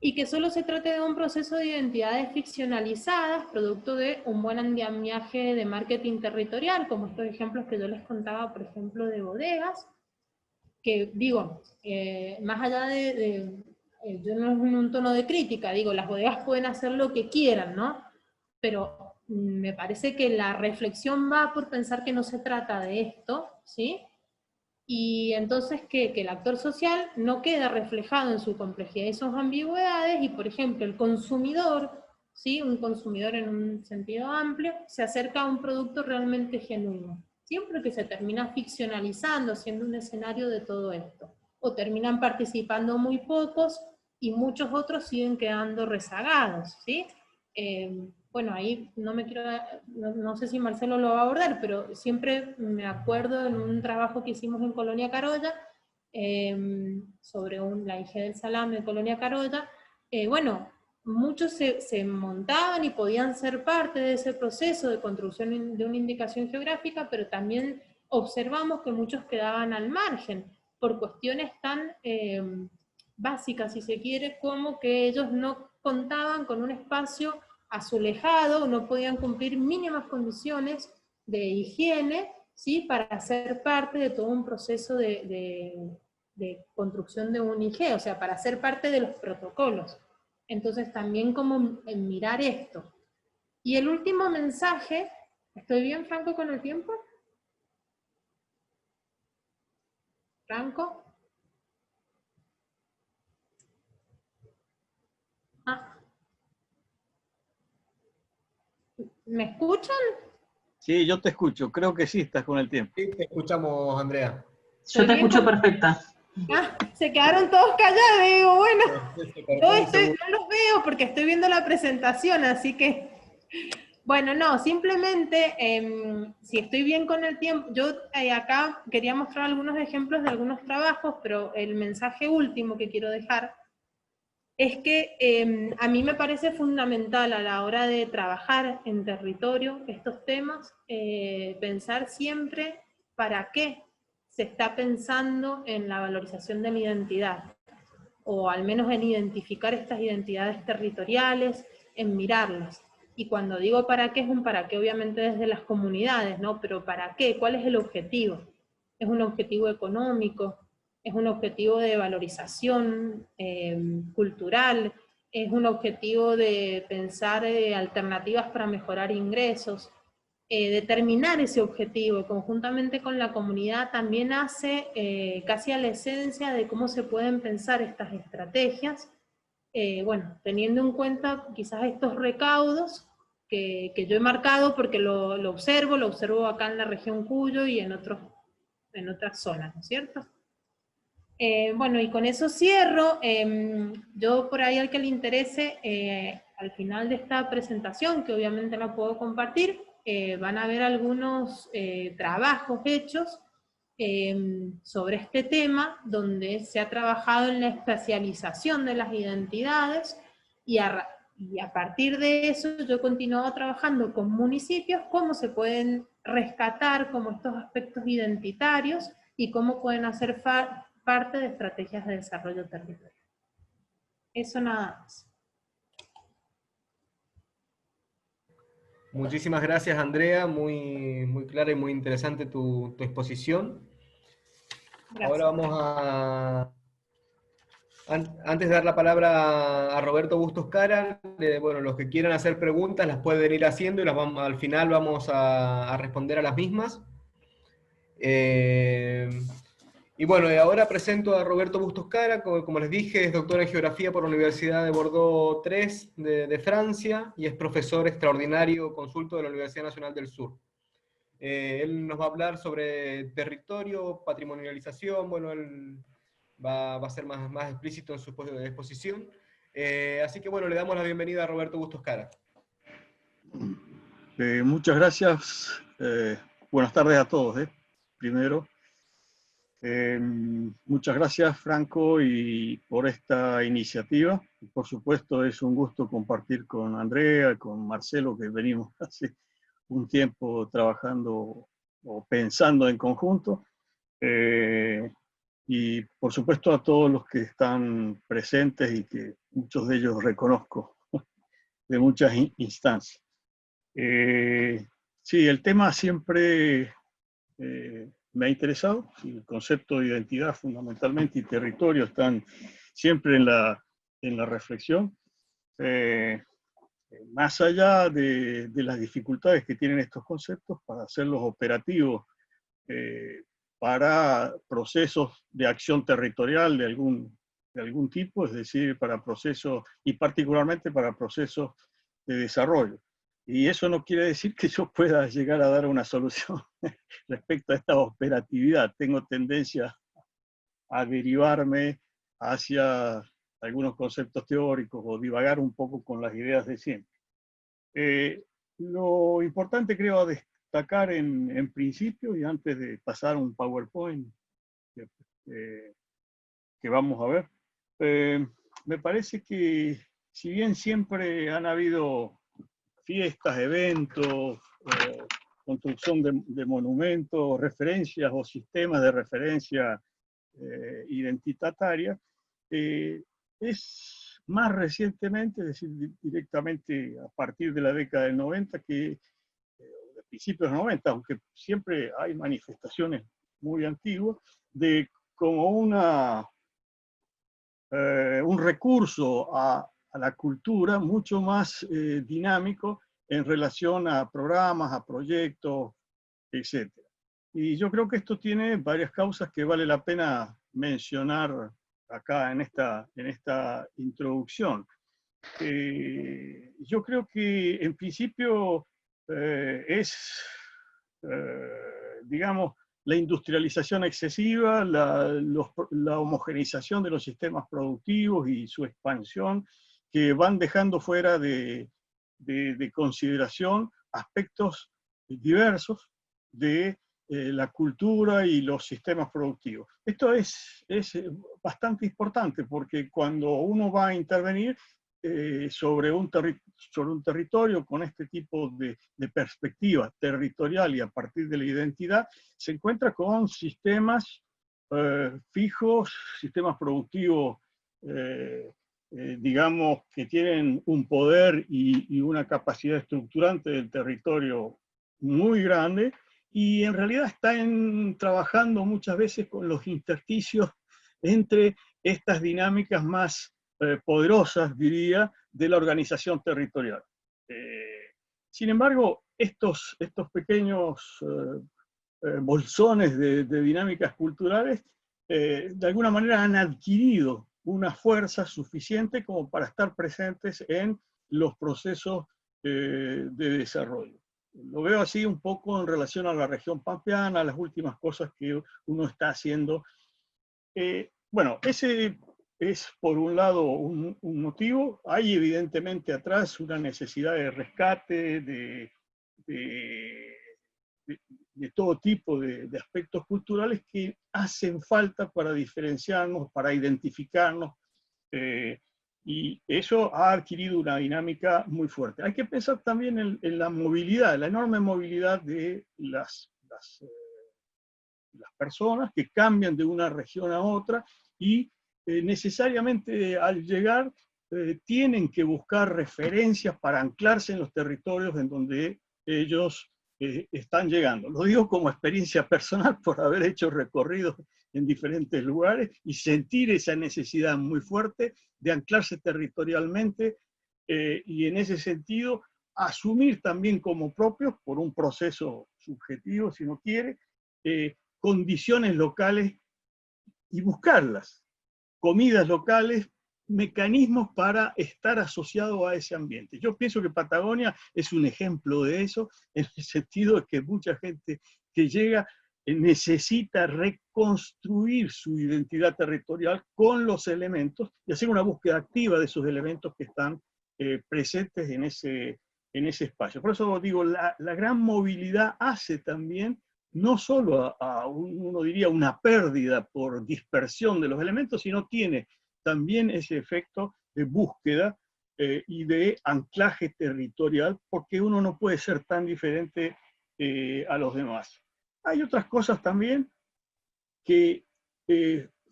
Y que solo se trate de un proceso de identidades ficcionalizadas, producto de un buen andamiaje de marketing territorial, como estos ejemplos que yo les contaba, por ejemplo, de bodegas, que digo, más allá yo no es un tono de crítica, digo, las bodegas pueden hacer lo que quieran, ¿no? Pero me parece que la reflexión va por pensar que no se trata de esto, ¿sí? Y entonces que el actor social no queda reflejado en su complejidad y sus ambigüedades, y por ejemplo el consumidor, ¿sí? Un consumidor en un sentido amplio, se acerca a un producto realmente genuino. Siempre que se termina ficcionalizando, siendo un escenario de todo esto. O terminan participando muy pocos, y muchos otros siguen quedando rezagados, ¿sí? Bueno, ahí no sé si Marcelo lo va a abordar, pero siempre me acuerdo en un trabajo que hicimos en Colonia Carolla, sobre la IG del salame de Colonia Carolla, bueno, muchos se montaban y podían ser parte de ese proceso de construcción de una indicación geográfica, pero también observamos que muchos quedaban al margen, por cuestiones tan básicas, si se quiere, como que ellos no contaban con un espacio azulejado, no podían cumplir mínimas condiciones de higiene, ¿sí? Para ser parte de todo un proceso de construcción de un IG, o sea, para ser parte de los protocolos. Entonces también como en mirar esto. Y el último mensaje, ¿estoy bien, Franco, con el tiempo? ¿Franco? Ah. ¿Me escuchan? Sí, yo te escucho, creo que sí estás con el tiempo. Sí, te escuchamos, Andrea. Yo te escucho perfecta. Ah, se quedaron todos callados, y digo, bueno, Se cortó un segundo. no los veo porque estoy viendo la presentación, así que, Bueno, no, simplemente, si estoy bien con el tiempo, yo acá quería mostrar algunos ejemplos de algunos trabajos, pero el mensaje último que quiero dejar es que a mí me parece fundamental a la hora de trabajar en territorio estos temas, pensar siempre para qué se está pensando en la valorización de la identidad, o al menos en identificar estas identidades territoriales, en mirarlas. Y cuando digo para qué, es un para qué obviamente desde las comunidades, ¿no? Pero ¿para qué? ¿Cuál es el objetivo? ¿Es un objetivo económico? ¿Es un objetivo de valorización cultural? ¿Es un objetivo de pensar alternativas para mejorar ingresos? Determinar ese objetivo conjuntamente con la comunidad también hace casi a la esencia de cómo se pueden pensar estas estrategias, bueno, teniendo en cuenta quizás estos recaudos que yo he marcado porque lo observo acá en la región Cuyo y en otras zonas, ¿no es cierto? Bueno, y con eso cierro. Yo por ahí al que le interese, al final de esta presentación, que obviamente no puedo compartir, van a ver algunos trabajos hechos sobre este tema, donde se ha trabajado en la especialización de las identidades, y a partir de eso yo he continuado trabajando con municipios, cómo se pueden rescatar como estos aspectos identitarios y cómo pueden hacer parte de estrategias de desarrollo territorial. Eso nada más. Muchísimas gracias, Andrea, muy clara y muy interesante tu exposición. Gracias. Ahora vamos a... Antes de dar la palabra a Roberto Bustos Cara, bueno, los que quieran hacer preguntas las pueden ir haciendo y al final vamos a responder a las mismas. Y bueno, ahora presento a Roberto Bustos Cara, como les dije, es doctor en Geografía por la Universidad de Bordeaux III de Francia, y es profesor extraordinario consulto de la Universidad Nacional del Sur. Él nos va a hablar sobre territorio, patrimonialización, bueno, él va a ser más explícito en su exposición. Así que bueno, le damos la bienvenida a Roberto Bustos Cara. Muchas gracias. Buenas tardes a todos. Primero, muchas gracias, Franco, y por esta iniciativa. Por supuesto, es un gusto compartir con Andrea, con Marcelo, que venimos hace un tiempo trabajando o pensando en conjunto. Y por supuesto a todos los que están presentes y que muchos de ellos reconozco de muchas instancias. Sí, el tema siempre me ha interesado. El concepto de identidad fundamentalmente y territorio están siempre en la reflexión. Más allá de las dificultades que tienen estos conceptos para hacerlos operativos para procesos de acción territorial de algún tipo, es decir, para procesos, y particularmente para procesos de desarrollo. Y eso no quiere decir que yo pueda llegar a dar una solución respecto a esta operatividad. Tengo tendencia a derivarme hacia algunos conceptos teóricos o divagar un poco con las ideas de siempre. Lo importante, creo, a destacar en principio, y antes de pasar un PowerPoint que vamos a ver, me parece que si bien siempre han habido fiestas, eventos, construcción de monumentos, referencias o sistemas de referencia identitaria, es más recientemente, es decir, directamente a partir de la década del 90, de principios de 90, aunque siempre hay manifestaciones muy antiguas, de como un recurso a la cultura mucho más dinámico en relación a programas, a proyectos, etc. Y yo creo que esto tiene varias causas que vale la pena mencionar acá en esta introducción. Yo creo que en principio digamos, la industrialización excesiva, la homogeneización de los sistemas productivos y su expansión, que van dejando fuera de de consideración aspectos diversos de la cultura y los sistemas productivos. Esto es bastante importante porque cuando uno va a intervenir sobre un territorio con este tipo de perspectiva territorial y a partir de la identidad, se encuentra con sistemas fijos, sistemas productivos digamos, que tienen un poder y una capacidad estructurante del territorio muy grande, y en realidad están trabajando muchas veces con los intersticios entre estas dinámicas más poderosas, diría, de la organización territorial. Sin embargo, estos pequeños bolsones de dinámicas culturales de alguna manera han adquirido una fuerza suficiente como para estar presentes en los procesos de desarrollo. Lo veo así un poco en relación a la región pampeana, a las últimas cosas que uno está haciendo. Bueno, ese es por un lado un motivo. Hay evidentemente atrás una necesidad de rescate, de todo tipo de aspectos culturales que hacen falta para diferenciarnos, para identificarnos, y eso ha adquirido una dinámica muy fuerte. Hay que pensar también en la movilidad, la enorme movilidad de las personas que cambian de una región a otra y necesariamente al llegar tienen que buscar referencias para anclarse en los territorios en donde ellos están llegando. Lo digo como experiencia personal por haber hecho recorridos en diferentes lugares y sentir esa necesidad muy fuerte de anclarse territorialmente y en ese sentido asumir también como propios, por un proceso subjetivo si no quiere, condiciones locales y buscarlas, comidas locales, mecanismos para estar asociado a ese ambiente. Yo pienso que Patagonia es un ejemplo de eso, en el sentido de que mucha gente que llega necesita reconstruir su identidad territorial con los elementos y hacer una búsqueda activa de esos elementos que están presentes en ese espacio. Por eso digo, la gran movilidad hace también no solo uno diría una pérdida por dispersión de los elementos, sino tiene también ese efecto de búsqueda y de anclaje territorial, porque uno no puede ser tan diferente a los demás. Hay otras cosas también que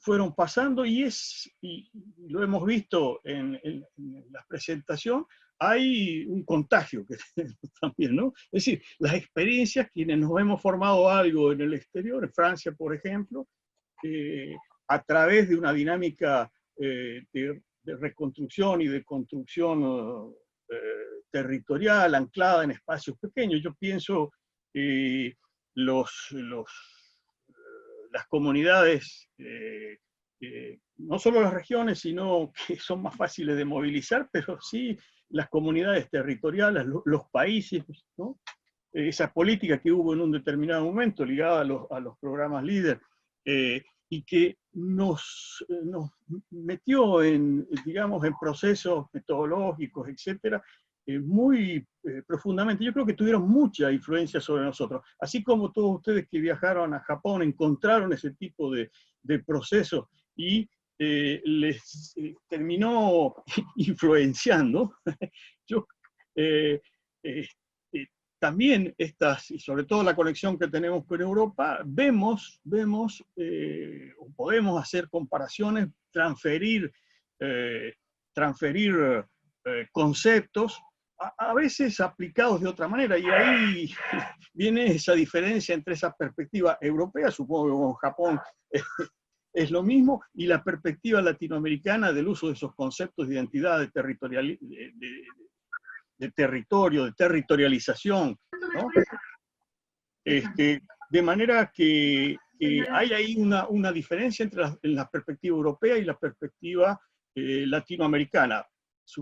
fueron pasando y lo hemos visto en la presentación, hay un contagio que tenemos también, ¿no? Es decir, las experiencias, quienes nos hemos formado algo en el exterior, en Francia, por ejemplo, a través de una dinámica de reconstrucción y de construcción territorial, anclada en espacios pequeños. Yo pienso las comunidades, no solo las regiones, sino que son más fáciles de movilizar, pero sí las comunidades territoriales, los países, ¿no? Esa política que hubo en un determinado momento ligada a los programas LEADER, y que nos metió digamos, en procesos metodológicos, etcétera, muy profundamente. Yo creo que tuvieron mucha influencia sobre nosotros. Así como todos ustedes que viajaron a Japón encontraron ese tipo de procesos y les terminó influenciando, yo también y sobre todo la conexión que tenemos con Europa, vemos o podemos hacer comparaciones, transferir conceptos, a veces aplicados de otra manera, y ahí viene esa diferencia entre esa perspectiva europea, supongo que con Japón es lo mismo, y la perspectiva latinoamericana del uso de esos conceptos de identidad, de territorio, de territorialización, ¿no? De manera que hay ahí una diferencia entre la perspectiva europea y la perspectiva latinoamericana.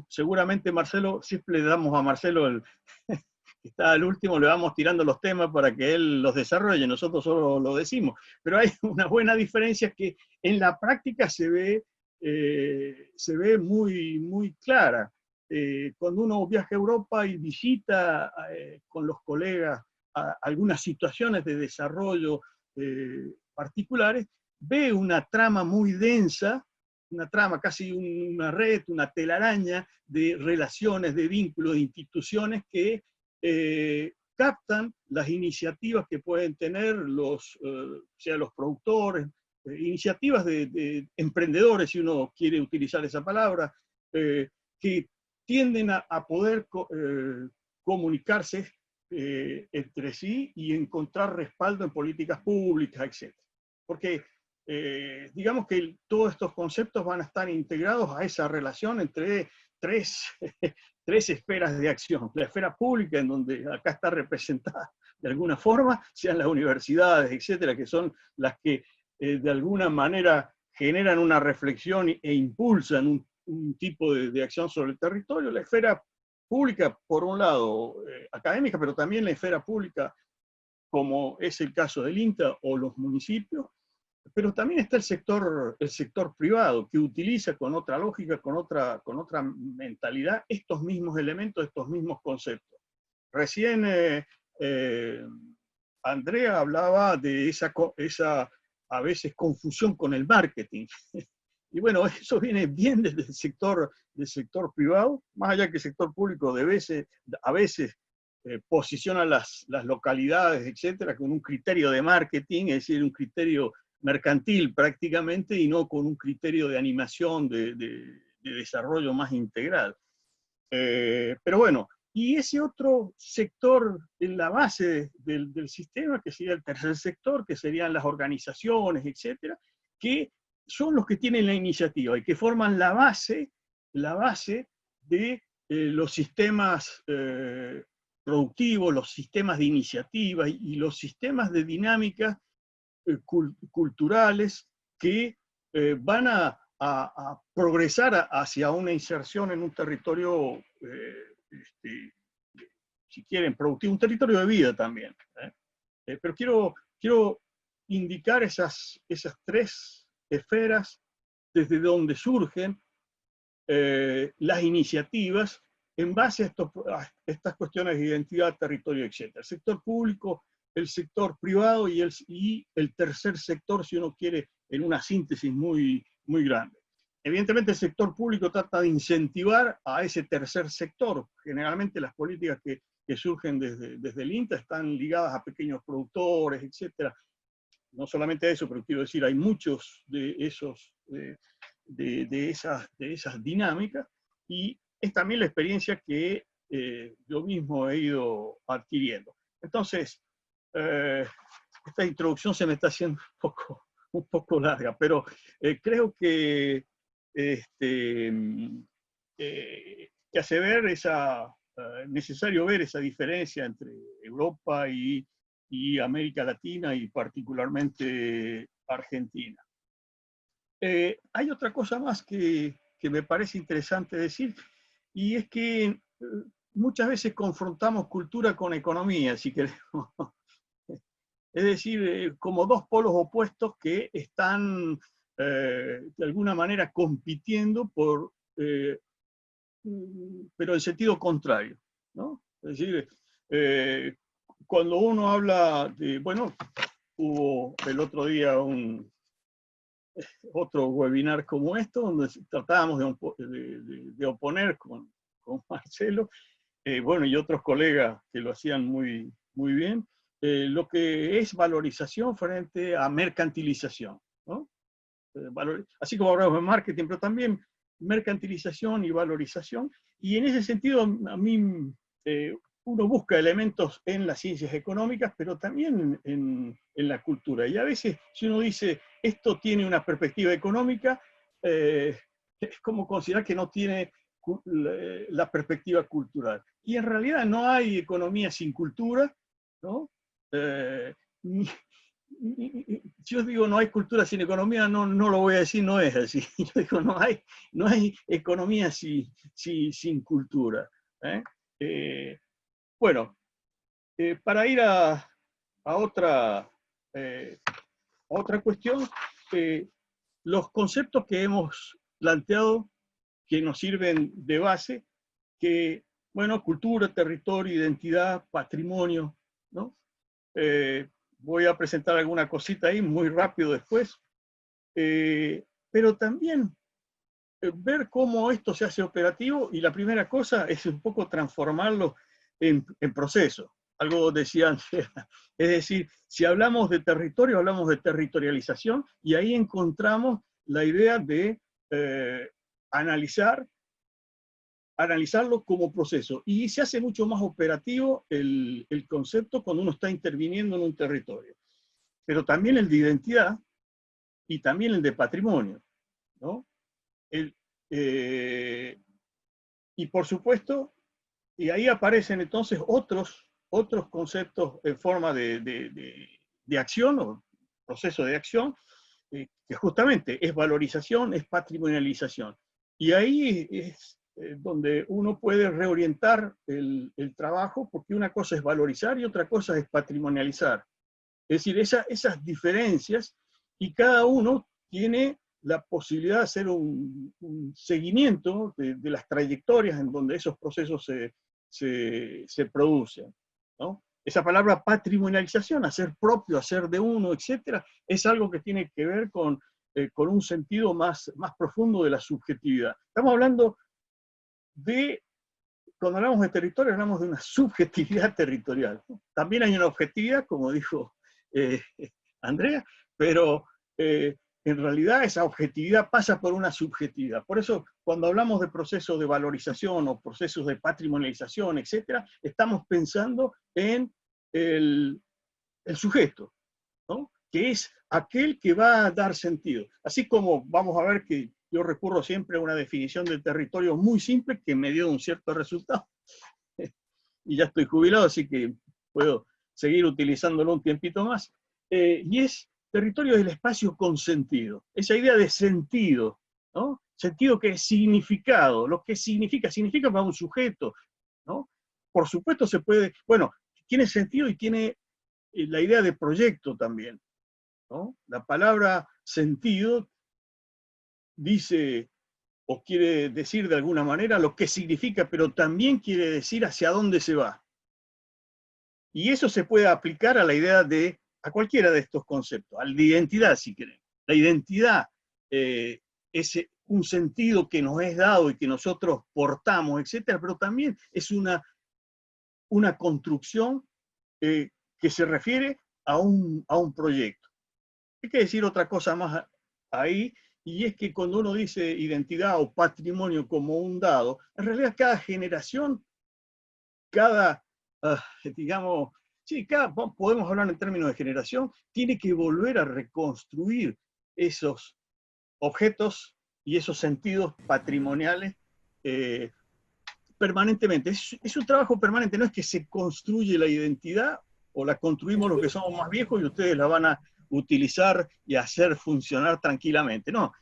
Seguramente Marcelo, siempre le damos a Marcelo, que está al último, le vamos tirando los temas para que él los desarrolle, nosotros solo lo decimos. Pero hay una buena diferencia que en la práctica se ve muy, muy clara. cuando uno viaja a Europa y visita con los colegas algunas situaciones de desarrollo particulares, ve una trama muy densa, una trama, casi una red, una telaraña de relaciones, de vínculos, de instituciones que captan las iniciativas que pueden tener los productores, iniciativas de emprendedores, si uno quiere utilizar esa palabra, que tienden a poder comunicarse entre sí y encontrar respaldo en políticas públicas, etc. Porque digamos que todos estos conceptos van a estar integrados a esa relación entre tres esferas de acción. La esfera pública, en donde acá está representada de alguna forma, sean las universidades, etcétera, que son las que de alguna manera generan una reflexión e impulsan un tipo de acción sobre el territorio. La esfera pública, por un lado, académica, pero también la esfera pública, como es el caso del INTA o los municipios, pero también está el sector privado, que utiliza con otra lógica, con otra mentalidad, estos mismos elementos, estos mismos conceptos. Recién Andrea hablaba de esa a veces confusión con el marketing. Y bueno, eso viene bien desde el sector privado, más allá que el sector público a veces posiciona las localidades, etcétera, con un criterio de marketing, es decir, un criterio mercantil prácticamente, y no con un criterio de animación, de desarrollo más integral. Pero bueno, y ese otro sector en la base del sistema, que sería el tercer sector, que serían las organizaciones, etcétera, que son los que tienen la iniciativa y que forman la base de los sistemas productivos, los sistemas de iniciativa y los sistemas de dinámicas culturales que van a progresar hacia una inserción en un territorio, si quieren, productivo, un territorio de vida también. Pero quiero indicar esas tres esferas desde donde surgen las iniciativas en base a estas cuestiones de identidad, territorio, etc. El sector público, el sector privado y el tercer sector, si uno quiere, en una síntesis muy, muy grande. Evidentemente el sector público trata de incentivar a ese tercer sector. Generalmente las políticas que surgen desde el INTA están ligadas a pequeños productores, etc. No solamente a eso, pero quiero decir, hay muchos de esas dinámicas, y es también la experiencia que yo mismo he ido adquiriendo. Entonces, esta introducción se me está haciendo un poco larga, pero creo que hace ver necesario ver esa diferencia entre Europa y América Latina, y particularmente Argentina. Hay otra cosa más que me parece interesante decir, y es que muchas veces confrontamos cultura con economía, si queremos. Es decir, como dos polos opuestos que están de alguna manera compitiendo, pero en sentido contrario, ¿no? Es decir, cuando uno habla de, bueno, hubo el otro día otro webinar como esto, donde tratábamos de oponer con Marcelo, bueno, y otros colegas que lo hacían muy, muy bien, lo que es valorización frente a mercantilización, ¿no? Así como hablamos de marketing, pero también mercantilización y valorización. Y en ese sentido, a mí, uno busca elementos en las ciencias económicas, pero también en la cultura. Y a veces, si uno dice, esto tiene una perspectiva económica, es como considerar que no tiene la perspectiva cultural. Y en realidad no hay economía sin cultura, ¿no? Yo digo no hay cultura sin economía, no lo voy a decir, no es así. Yo digo no hay economía sin cultura. Bueno, para ir a otra cuestión, los conceptos que hemos planteado que nos sirven de base que, bueno, cultura, territorio, identidad, patrimonio, ¿no? Voy a presentar alguna cosita ahí muy rápido después, pero también ver cómo esto se hace operativo, y la primera cosa es un poco transformarlo en proceso. Algo decía Andrea, es decir, si hablamos de territorio, hablamos de territorialización, y ahí encontramos la idea de analizarlo como proceso. Y se hace mucho más operativo el concepto cuando uno está interviniendo en un territorio. Pero también el de identidad y también el de patrimonio, ¿no? Y por supuesto, y ahí aparecen entonces otros conceptos en forma de acción o proceso de acción, que justamente es valorización, es patrimonialización. Y ahí es donde uno puede reorientar el trabajo, porque una cosa es valorizar y otra cosa es patrimonializar. Es decir, esas diferencias, y cada uno tiene la posibilidad de hacer un seguimiento de las trayectorias en donde esos procesos se producen, ¿no? Esa palabra patrimonialización, hacer propio, hacer de uno, etcétera, es algo que tiene que ver con un sentido más profundo de la subjetividad. Estamos hablando cuando hablamos de territorio, hablamos de una subjetividad territorial. También hay una objetividad, como dijo Andrea, pero en realidad esa objetividad pasa por una subjetividad. Por eso, cuando hablamos de procesos de valorización o procesos de patrimonialización, etcétera, estamos pensando en el sujeto, ¿no? Que es aquel que va a dar sentido. Así como vamos a ver que yo recurro siempre a una definición del territorio muy simple que me dio un cierto resultado. Y ya estoy jubilado, así que puedo seguir utilizándolo un tiempito más. Y es territorio del espacio con sentido. Esa idea de sentido, ¿no? Sentido que es significado, lo que significa para un sujeto, ¿no? Por supuesto se puede, bueno, tiene sentido y tiene la idea de proyecto también, ¿no? La palabra sentido dice o quiere decir de alguna manera lo que significa, pero también quiere decir hacia dónde se va. Y eso se puede aplicar a la idea a cualquiera de estos conceptos, a la identidad, si queremos. La identidad es un sentido que nos es dado y que nosotros portamos, etcétera, pero también es una construcción que se refiere a un proyecto. Hay que decir otra cosa más ahí, y es que cuando uno dice identidad o patrimonio como un dado, en realidad cada generación, digamos, sí, podemos hablar en términos de generación, tiene que volver a reconstruir esos objetos y esos sentidos patrimoniales permanentemente. Es un trabajo permanente, no es que se construye la identidad o la construimos los que somos más viejos y ustedes la van a utilizar y hacer funcionar tranquilamente. No,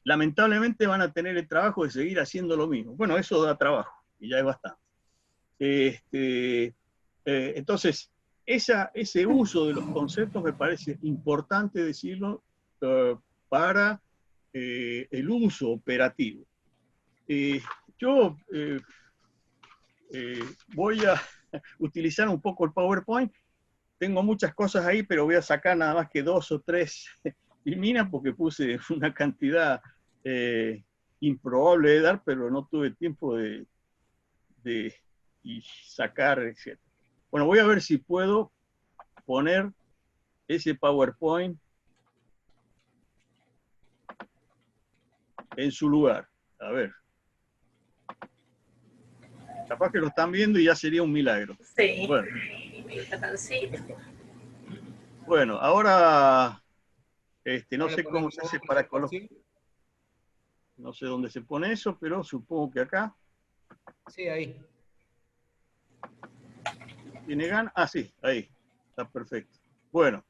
lamentablemente van a tener el trabajo de seguir haciendo lo mismo. Bueno, eso da trabajo y ya es bastante. Entonces, ese uso de los conceptos me parece importante decirlo para el uso operativo. Yo voy a utilizar un poco el PowerPoint. Tengo muchas cosas ahí, pero voy a sacar nada más que 2 o 3 filminas porque puse una cantidad improbable de dar, pero no tuve tiempo de sacar, etc. Bueno, voy a ver si puedo poner ese PowerPoint en su lugar. A ver. Capaz que lo están viendo y ya sería un milagro. Sí. Bueno, ahora no sé cómo se hace para colocar. No sé dónde se pone eso, pero supongo que acá. Sí, ahí. ¿Tiene ganas? Ah, sí, ahí. Está perfecto. Bueno.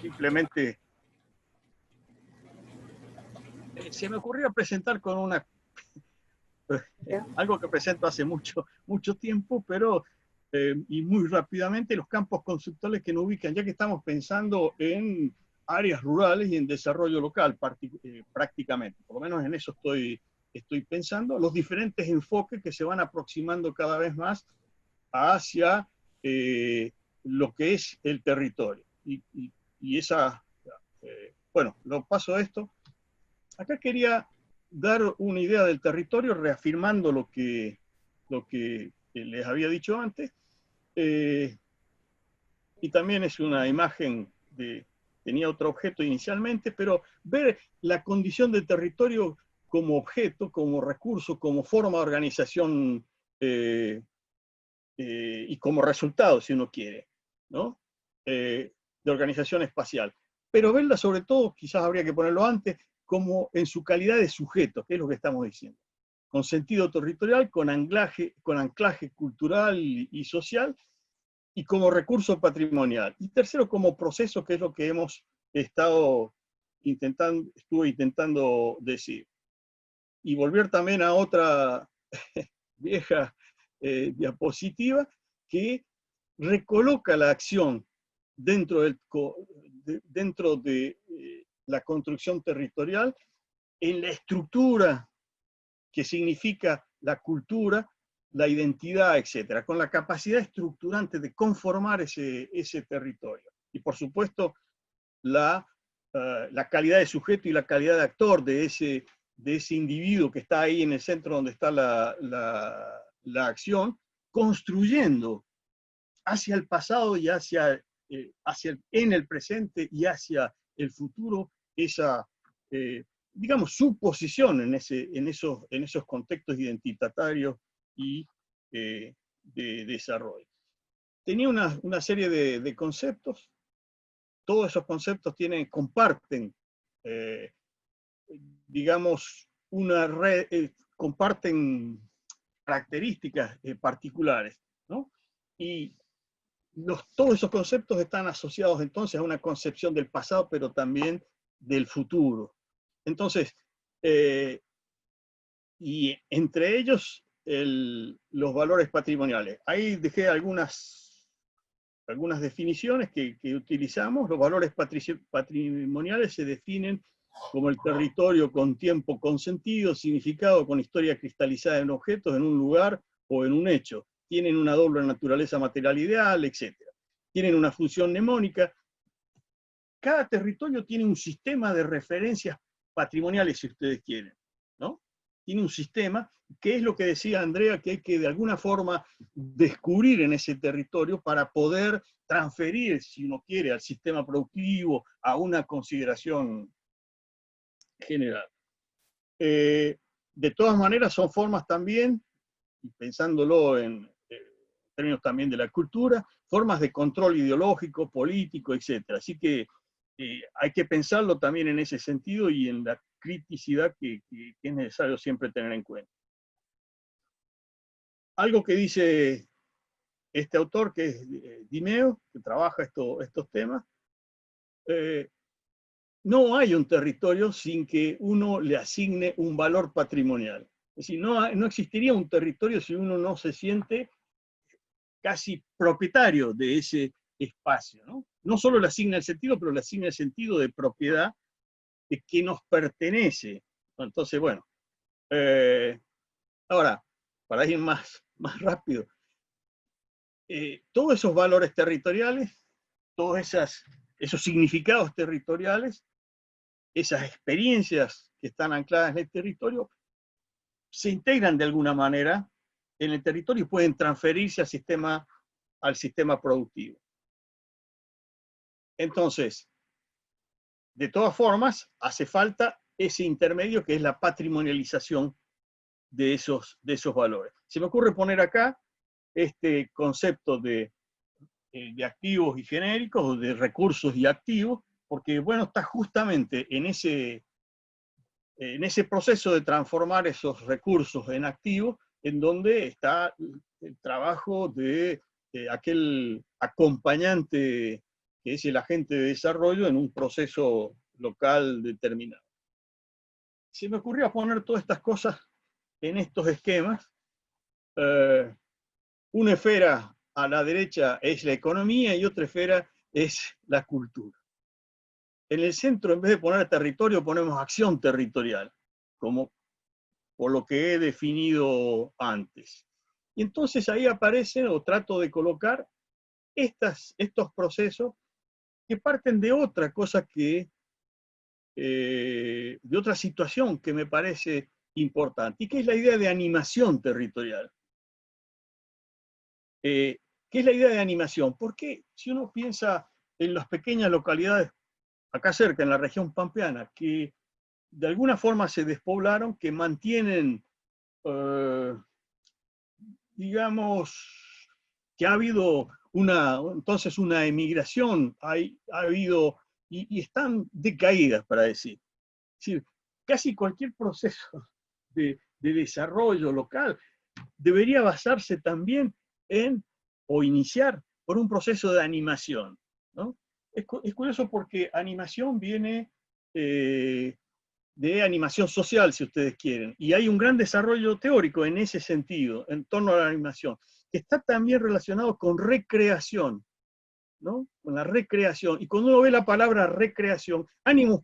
Simplemente se me ocurrió presentar con algo que presento hace mucho tiempo, pero y muy rápidamente los campos conceptuales que nos ubican, ya que estamos pensando en áreas rurales y en desarrollo local prácticamente, por lo menos en eso estoy estoy pensando, los diferentes enfoques que se van aproximando cada vez más hacia lo que es el territorio. Y esa, bueno, lo paso a esto. Acá quería dar una idea del territorio reafirmando lo que les había dicho antes. Y también es una imagen tenía otro objeto inicialmente, pero ver la condición del territorio como objeto, como recurso, como forma de organización y como resultado, si uno quiere, ¿no? De organización espacial. Pero verla sobre todo, quizás habría que ponerlo antes, como en su calidad de sujeto, que es lo que estamos diciendo. Con sentido territorial, con anclaje cultural y social, y como recurso patrimonial. Y tercero, como proceso, que es lo que hemos estuve intentando decir. Y volver también a otra vieja diapositiva que recoloca la acción dentro de la construcción territorial en la estructura que significa la cultura, la identidad, etcétera, con la capacidad estructurante de conformar ese territorio. Y por supuesto, la calidad de sujeto y la calidad de actor de ese individuo que está ahí en el centro donde está la acción, construyendo hacia el pasado y en el presente y hacia el futuro esa, digamos, su posición en esos contextos identitarios y de desarrollo. Tenía una serie de conceptos. Todos esos conceptos comparten, digamos, comparten características particulares, ¿no? Y todos esos conceptos están asociados entonces a una concepción del pasado, pero también del futuro. Entonces, y entre ellos los valores patrimoniales. Ahí dejé algunas definiciones que utilizamos. Los valores patrimoniales se definen como el territorio con tiempo consentido, significado, con historia cristalizada en objetos, en un lugar o en un hecho. Tienen una doble naturaleza material ideal, etc. Tienen una función mnemónica. Cada territorio tiene un sistema de referencias patrimoniales, si ustedes quieren, ¿no? Tiene un sistema, que es lo que decía Andrea, que hay que de alguna forma descubrir en ese territorio para poder transferir, si uno quiere, al sistema productivo, a una consideración general. De todas maneras, son formas también, y pensándolo en términos también de la cultura, formas de control ideológico, político, etc. Así que hay que pensarlo también en ese sentido y en la criticidad que es necesario siempre tener en cuenta. Algo que dice este autor, que es Dimeo, que trabaja estos temas, no hay un territorio sin que uno le asigne un valor patrimonial. Es decir, no existiría un territorio si uno no se siente casi propietario de ese espacio, ¿no? No solo le asigna el sentido, pero le asigna el sentido de propiedad de que nos pertenece. Entonces, bueno, ahora, para ir más rápido, todos esos valores territoriales, todos esos significados territoriales, esas experiencias que están ancladas en el territorio, se integran de alguna manera en el territorio y pueden transferirse al sistema productivo. Entonces, de todas formas, hace falta ese intermedio que es la patrimonialización de esos valores. Se me ocurre poner acá este concepto de activos y genéricos, o de recursos y activos, porque, bueno, está justamente en ese proceso de transformar esos recursos en activos, en donde está el trabajo de aquel acompañante que es el agente de desarrollo en un proceso local determinado. Se me ocurrió poner todas estas cosas en estos esquemas. Una esfera a la derecha es la economía y otra esfera es la cultura. En el centro, en vez de poner territorio, ponemos acción territorial, como por lo que he definido antes. Y entonces ahí aparecen, o trato de colocar, estos procesos que parten de otra cosa de otra situación que me parece importante, y que es la idea de animación territorial. ¿Qué es la idea de animación? Porque si uno piensa en las pequeñas localidades acá cerca, en la región pampeana, que de alguna forma se despoblaron, que mantienen, digamos, que ha habido entonces una emigración, ha habido, y están decaídas, para decir. Es decir, casi cualquier proceso de desarrollo local debería basarse también o iniciar por un proceso de animación, ¿no? Es curioso porque animación viene de animación social, si ustedes quieren, y hay un gran desarrollo teórico en ese sentido, en torno a la animación, que está también relacionado con recreación, ¿no? Con la recreación. Y cuando uno ve la palabra recreación, animación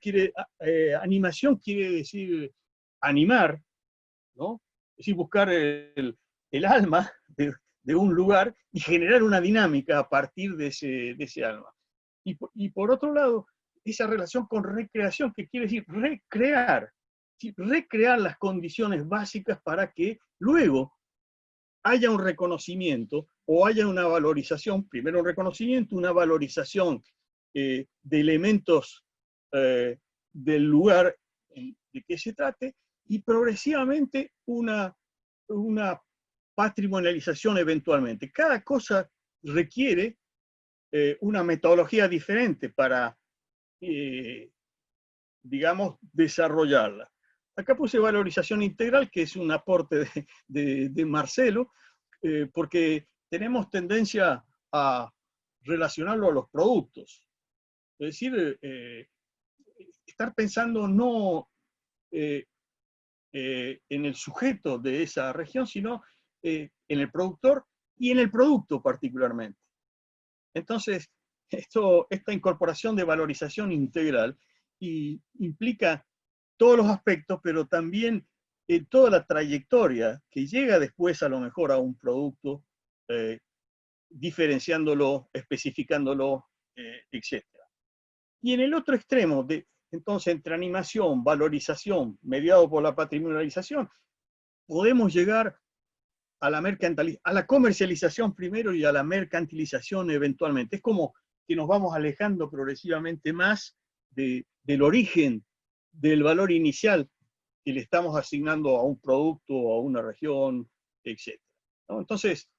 quiere decir animar, ¿no? Es decir, buscar el alma de un lugar y generar una dinámica a partir de ese alma. Y por otro lado, esa relación con recreación, que quiere decir recrear, ¿sí? Recrear las condiciones básicas para que luego haya un reconocimiento o haya una valorización, primero un reconocimiento, una valorización de elementos del lugar de que se trate, y progresivamente una patrimonialización eventualmente. Cada cosa requiere una metodología diferente para, digamos, desarrollarla. Acá puse valorización integral, que es un aporte de Marcelo, porque tenemos tendencia a relacionarlo a los productos. Es decir, estar pensando no en el sujeto de esa región, sino en el productor y en el producto particularmente. Entonces, esta incorporación de valorización integral implica todos los aspectos, pero también toda la trayectoria que llega después a lo mejor a un producto, diferenciándolo, especificándolo, etc. Y en el otro extremo, entonces, entre animación, valorización, mediado por la patrimonialización, podemos llegar a la comercialización primero y a la mercantilización eventualmente. Es como que nos vamos alejando progresivamente más del origen, del valor inicial que le estamos asignando a un producto, a una región, etc. ¿No? Entonces,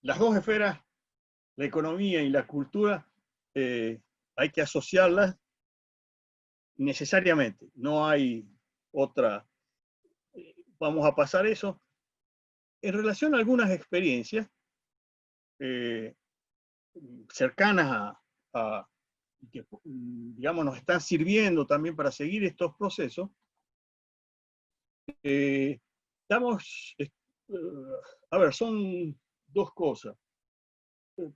las dos esferas, la economía y la cultura, hay que asociarlas necesariamente. No hay otra. Vamos a pasar eso. En relación a algunas experiencias cercanas que, digamos, nos están sirviendo también para seguir estos procesos, a ver, son dos cosas.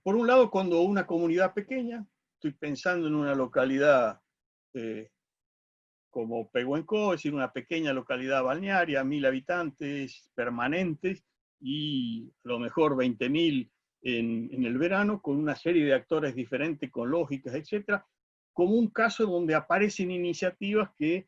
Por un lado, cuando una comunidad pequeña, estoy pensando en una localidad como Pehuenco, es decir, una pequeña localidad balnearia, 1000 habitantes permanentes y a lo mejor 20.000 en el verano, con una serie de actores diferentes, con lógicas, etc., como un caso donde aparecen iniciativas que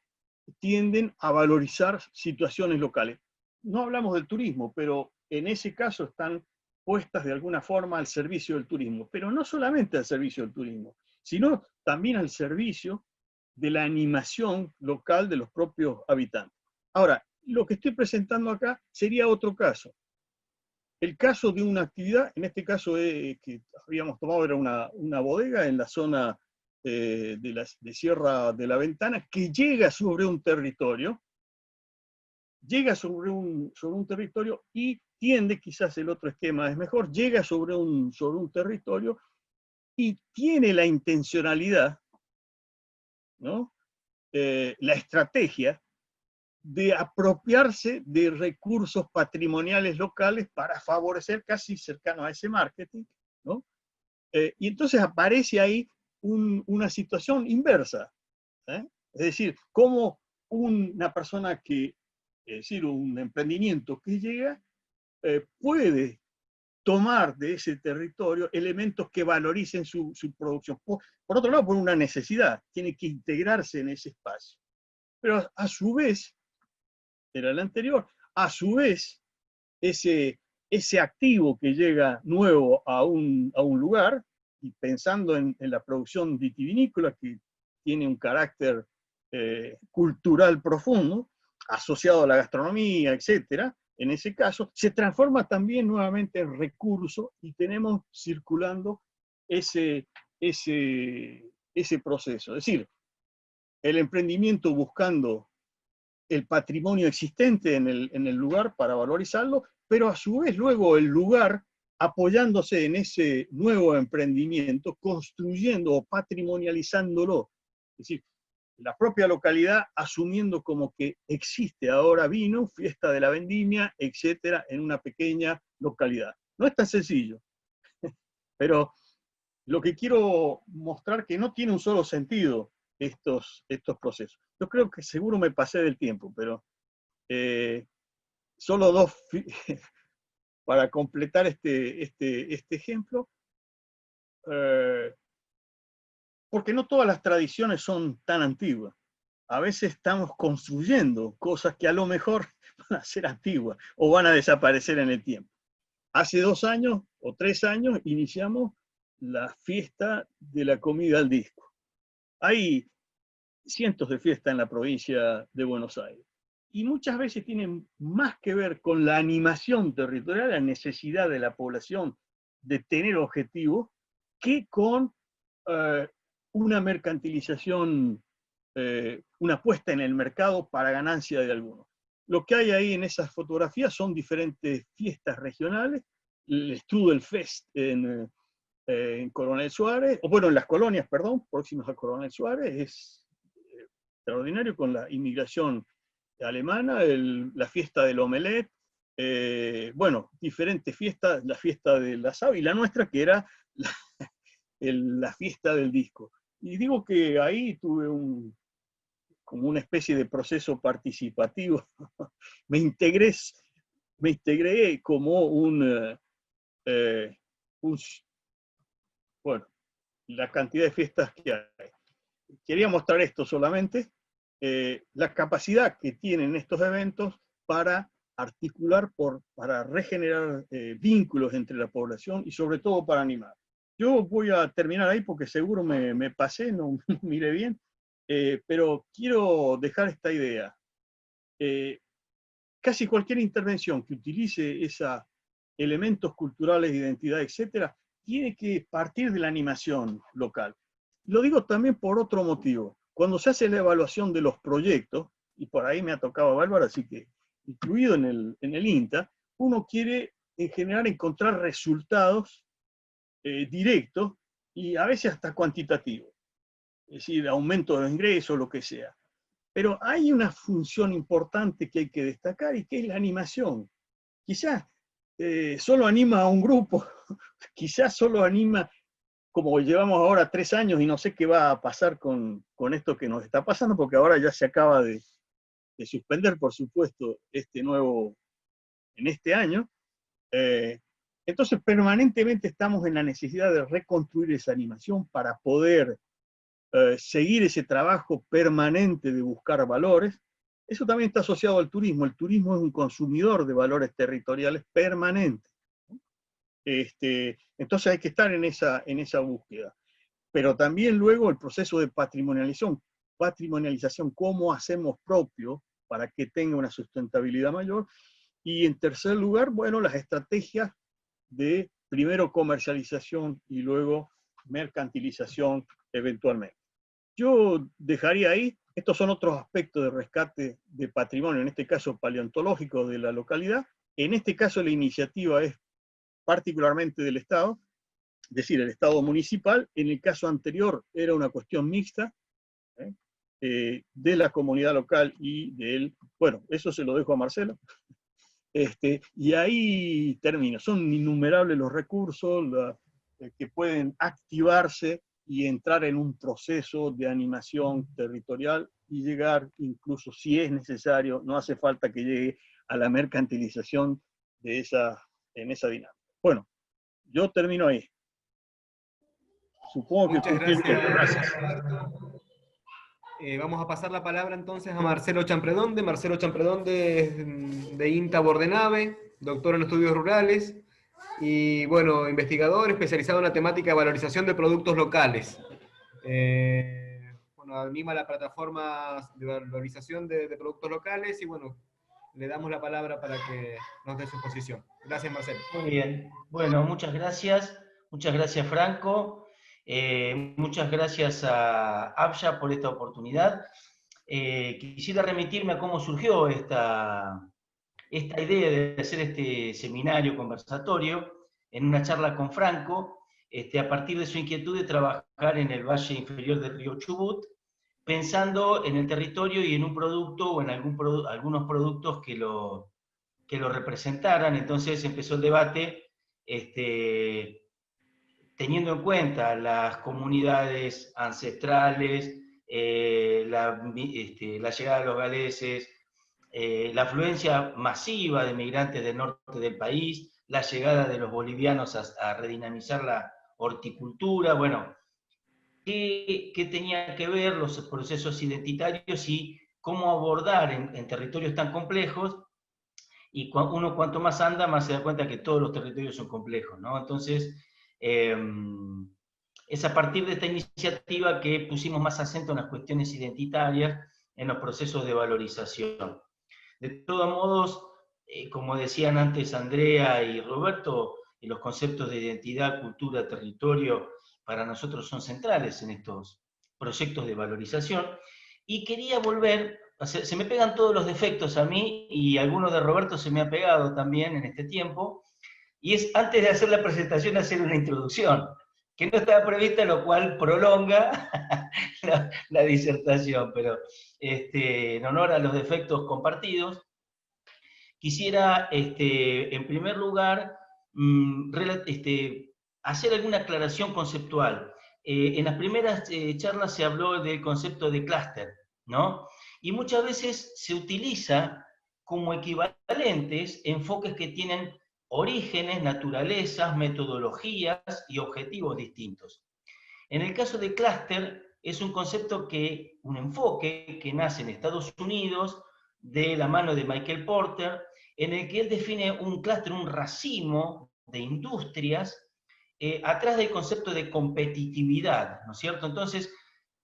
tienden a valorizar situaciones locales. No hablamos del turismo, pero en ese caso están puestas de alguna forma al servicio del turismo, pero no solamente al servicio del turismo, sino también al servicio de la animación local de los propios habitantes. Ahora, lo que estoy presentando acá sería otro caso. El caso de una actividad, en este caso que habíamos tomado, era una bodega en la zona de Sierra de la Ventana, que llega sobre un territorio, y tiende, quizás el otro esquema es mejor, llega sobre un territorio y tiene la intencionalidad, ¿no? La estrategia de apropiarse de recursos patrimoniales locales para favorecer, casi cercano a ese marketing, ¿no? Y entonces aparece ahí una situación inversa, ¿eh? Es decir, cómo una persona que, es decir, un emprendimiento que llega, puede tomar de ese territorio elementos que valoricen su producción. Por otro lado, por una necesidad, tiene que integrarse en ese espacio. Pero a su vez, era el anterior, a su vez, ese activo que llega nuevo a un lugar, y pensando en la producción vitivinícola, que tiene un carácter cultural profundo, asociado a la gastronomía, etcétera, en ese caso, se transforma también nuevamente en recurso y tenemos circulando ese proceso. Es decir, el emprendimiento buscando el patrimonio existente en el lugar para valorizarlo, pero a su vez luego el lugar apoyándose en ese nuevo emprendimiento, construyendo o patrimonializándolo. Es decir, la propia localidad asumiendo como que existe ahora vino, fiesta de la vendimia, etcétera, en una pequeña localidad. No es tan sencillo, pero lo que quiero mostrar que no tiene un solo sentido estos procesos. Yo creo que seguro me pasé del tiempo, pero solo dos para completar este ejemplo. Porque no todas las tradiciones son tan antiguas. A veces estamos construyendo cosas que a lo mejor van a ser antiguas o van a desaparecer en el tiempo. Hace 2 años o 3 años iniciamos la fiesta de la comida al disco. Hay cientos de fiestas en la provincia de Buenos Aires. Y muchas veces tienen más que ver con la animación territorial, la necesidad de la población de tener objetivos, que con una mercantilización, una puesta en el mercado para ganancia de algunos. Lo que hay ahí en esas fotografías son diferentes fiestas regionales, el Strudelfest en Coronel Suárez, o bueno, en las colonias, perdón, próximas a Coronel Suárez, es extraordinario con la inmigración alemana, la fiesta del omelette, bueno, diferentes fiestas, la fiesta del asado y la nuestra que era la fiesta del disco. Y digo que ahí tuve como una especie de proceso participativo. me integré como bueno, la cantidad de fiestas que hay. Quería mostrar esto solamente, la capacidad que tienen estos eventos para articular, para regenerar vínculos entre la población y sobre todo para animar. Yo voy a terminar ahí porque seguro me pasé, no miré bien, pero quiero dejar esta idea. Casi cualquier intervención que utilice esos elementos culturales de identidad, etcétera, tiene que partir de la animación local. Lo digo también por otro motivo. Cuando se hace la evaluación de los proyectos, y por ahí me ha tocado Bárbara, así que incluido en el INTA, uno quiere en general encontrar resultados directos y a veces hasta cuantitativos, es decir, aumento de ingresos, lo que sea. Pero hay una función importante que hay que destacar y que es la animación. Quizás solo anima a un grupo, quizás solo anima, como llevamos ahora 3 años y no sé qué va a pasar con esto que nos está pasando, porque ahora ya se acaba de suspender, por supuesto, en este año. Entonces, permanentemente estamos en la necesidad de reconstruir esa animación para poder seguir ese trabajo permanente de buscar valores. Eso también está asociado al turismo. El turismo es un consumidor de valores territoriales permanente. Entonces hay que estar en esa búsqueda. Pero también luego el proceso de patrimonialización, cómo hacemos propio para que tenga una sustentabilidad mayor. Y en tercer lugar, bueno, las estrategias de primero comercialización y luego mercantilización eventualmente. Yo dejaría ahí, estos son otros aspectos de rescate de patrimonio, en este caso paleontológico de la localidad. En este caso la iniciativa es particularmente del Estado, es decir, el Estado municipal. En el caso anterior era una cuestión mixta de la comunidad local y del... Bueno, eso se lo dejo a Marcelo. Y ahí termino. Son innumerables los recursos que pueden activarse y entrar en un proceso de animación territorial y llegar, incluso si es necesario, no hace falta que llegue a la mercantilización en esa dinámica. Bueno, yo termino ahí. Supongo que Muchas cumplí bien. gracias, Roberto. Vamos a pasar la palabra entonces a Marcelo Champredonde. Marcelo Champredonde es de INTA Bordenave, doctor en estudios rurales y, bueno, investigador especializado en la temática de valorización de productos locales. Bueno, anima la plataforma de valorización de productos locales y, bueno, le damos la palabra para que nos dé su exposición. Gracias, Marcelo. Muy bien. Bueno, muchas gracias. Muchas gracias, Franco. Muchas gracias a Abya por esta oportunidad. Quisiera remitirme a cómo surgió esta idea de hacer este seminario conversatorio en una charla con Franco, a partir de su inquietud de trabajar en el valle inferior del río Chubut, pensando en el territorio y en un producto o en algunos productos que lo representaran. Entonces empezó el debate teniendo en cuenta las comunidades ancestrales, la llegada de los galeses, la afluencia masiva de migrantes del norte del país, la llegada de los bolivianos a redinamizar la horticultura, bueno, ¿qué tenía que ver los procesos identitarios y cómo abordar en territorios tan complejos? Y uno cuanto más anda, más se da cuenta que todos los territorios son complejos, ¿no? Entonces, es a partir de esta iniciativa que pusimos más acento en las cuestiones identitarias, en los procesos de valorización. De todos modos, como decían antes Andrea y Roberto, los conceptos de identidad, cultura, territorio, para nosotros son centrales en estos proyectos de valorización. Y quería volver, se me pegan todos los defectos a mí, y algunos de Roberto se me ha pegado también en este tiempo, y es antes de hacer la presentación hacer una introducción, que no estaba prevista, lo cual prolonga la disertación, pero en honor a los defectos compartidos, quisiera, en primer lugar, hacer alguna aclaración conceptual. En las primeras charlas se habló del concepto de clúster, ¿no? Y muchas veces se utiliza como equivalentes enfoques que tienen orígenes, naturalezas, metodologías y objetivos distintos. En el caso de clúster, es un concepto un enfoque que nace en Estados Unidos de la mano de Michael Porter, en el que él define un clúster, un racimo de industrias, atrás del concepto de competitividad, ¿no es cierto? Entonces,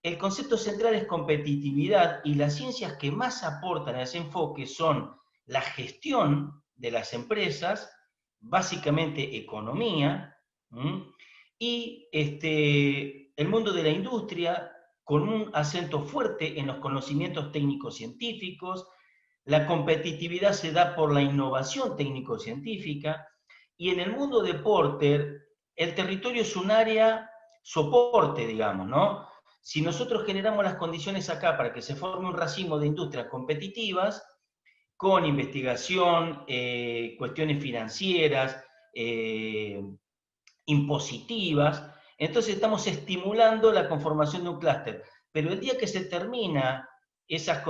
el concepto central es competitividad, y las ciencias que más aportan a ese enfoque son la gestión de las empresas, básicamente economía, y el mundo de la industria, con un acento fuerte en los conocimientos técnicos científicos. La competitividad se da por la innovación técnico-científica, y en el mundo de Porter, el territorio es un área soporte, digamos, ¿no? Si nosotros generamos las condiciones acá para que se forme un racimo de industrias competitivas, con investigación, cuestiones financieras, impositivas, entonces estamos estimulando la conformación de un clúster. Pero el día que se termina esas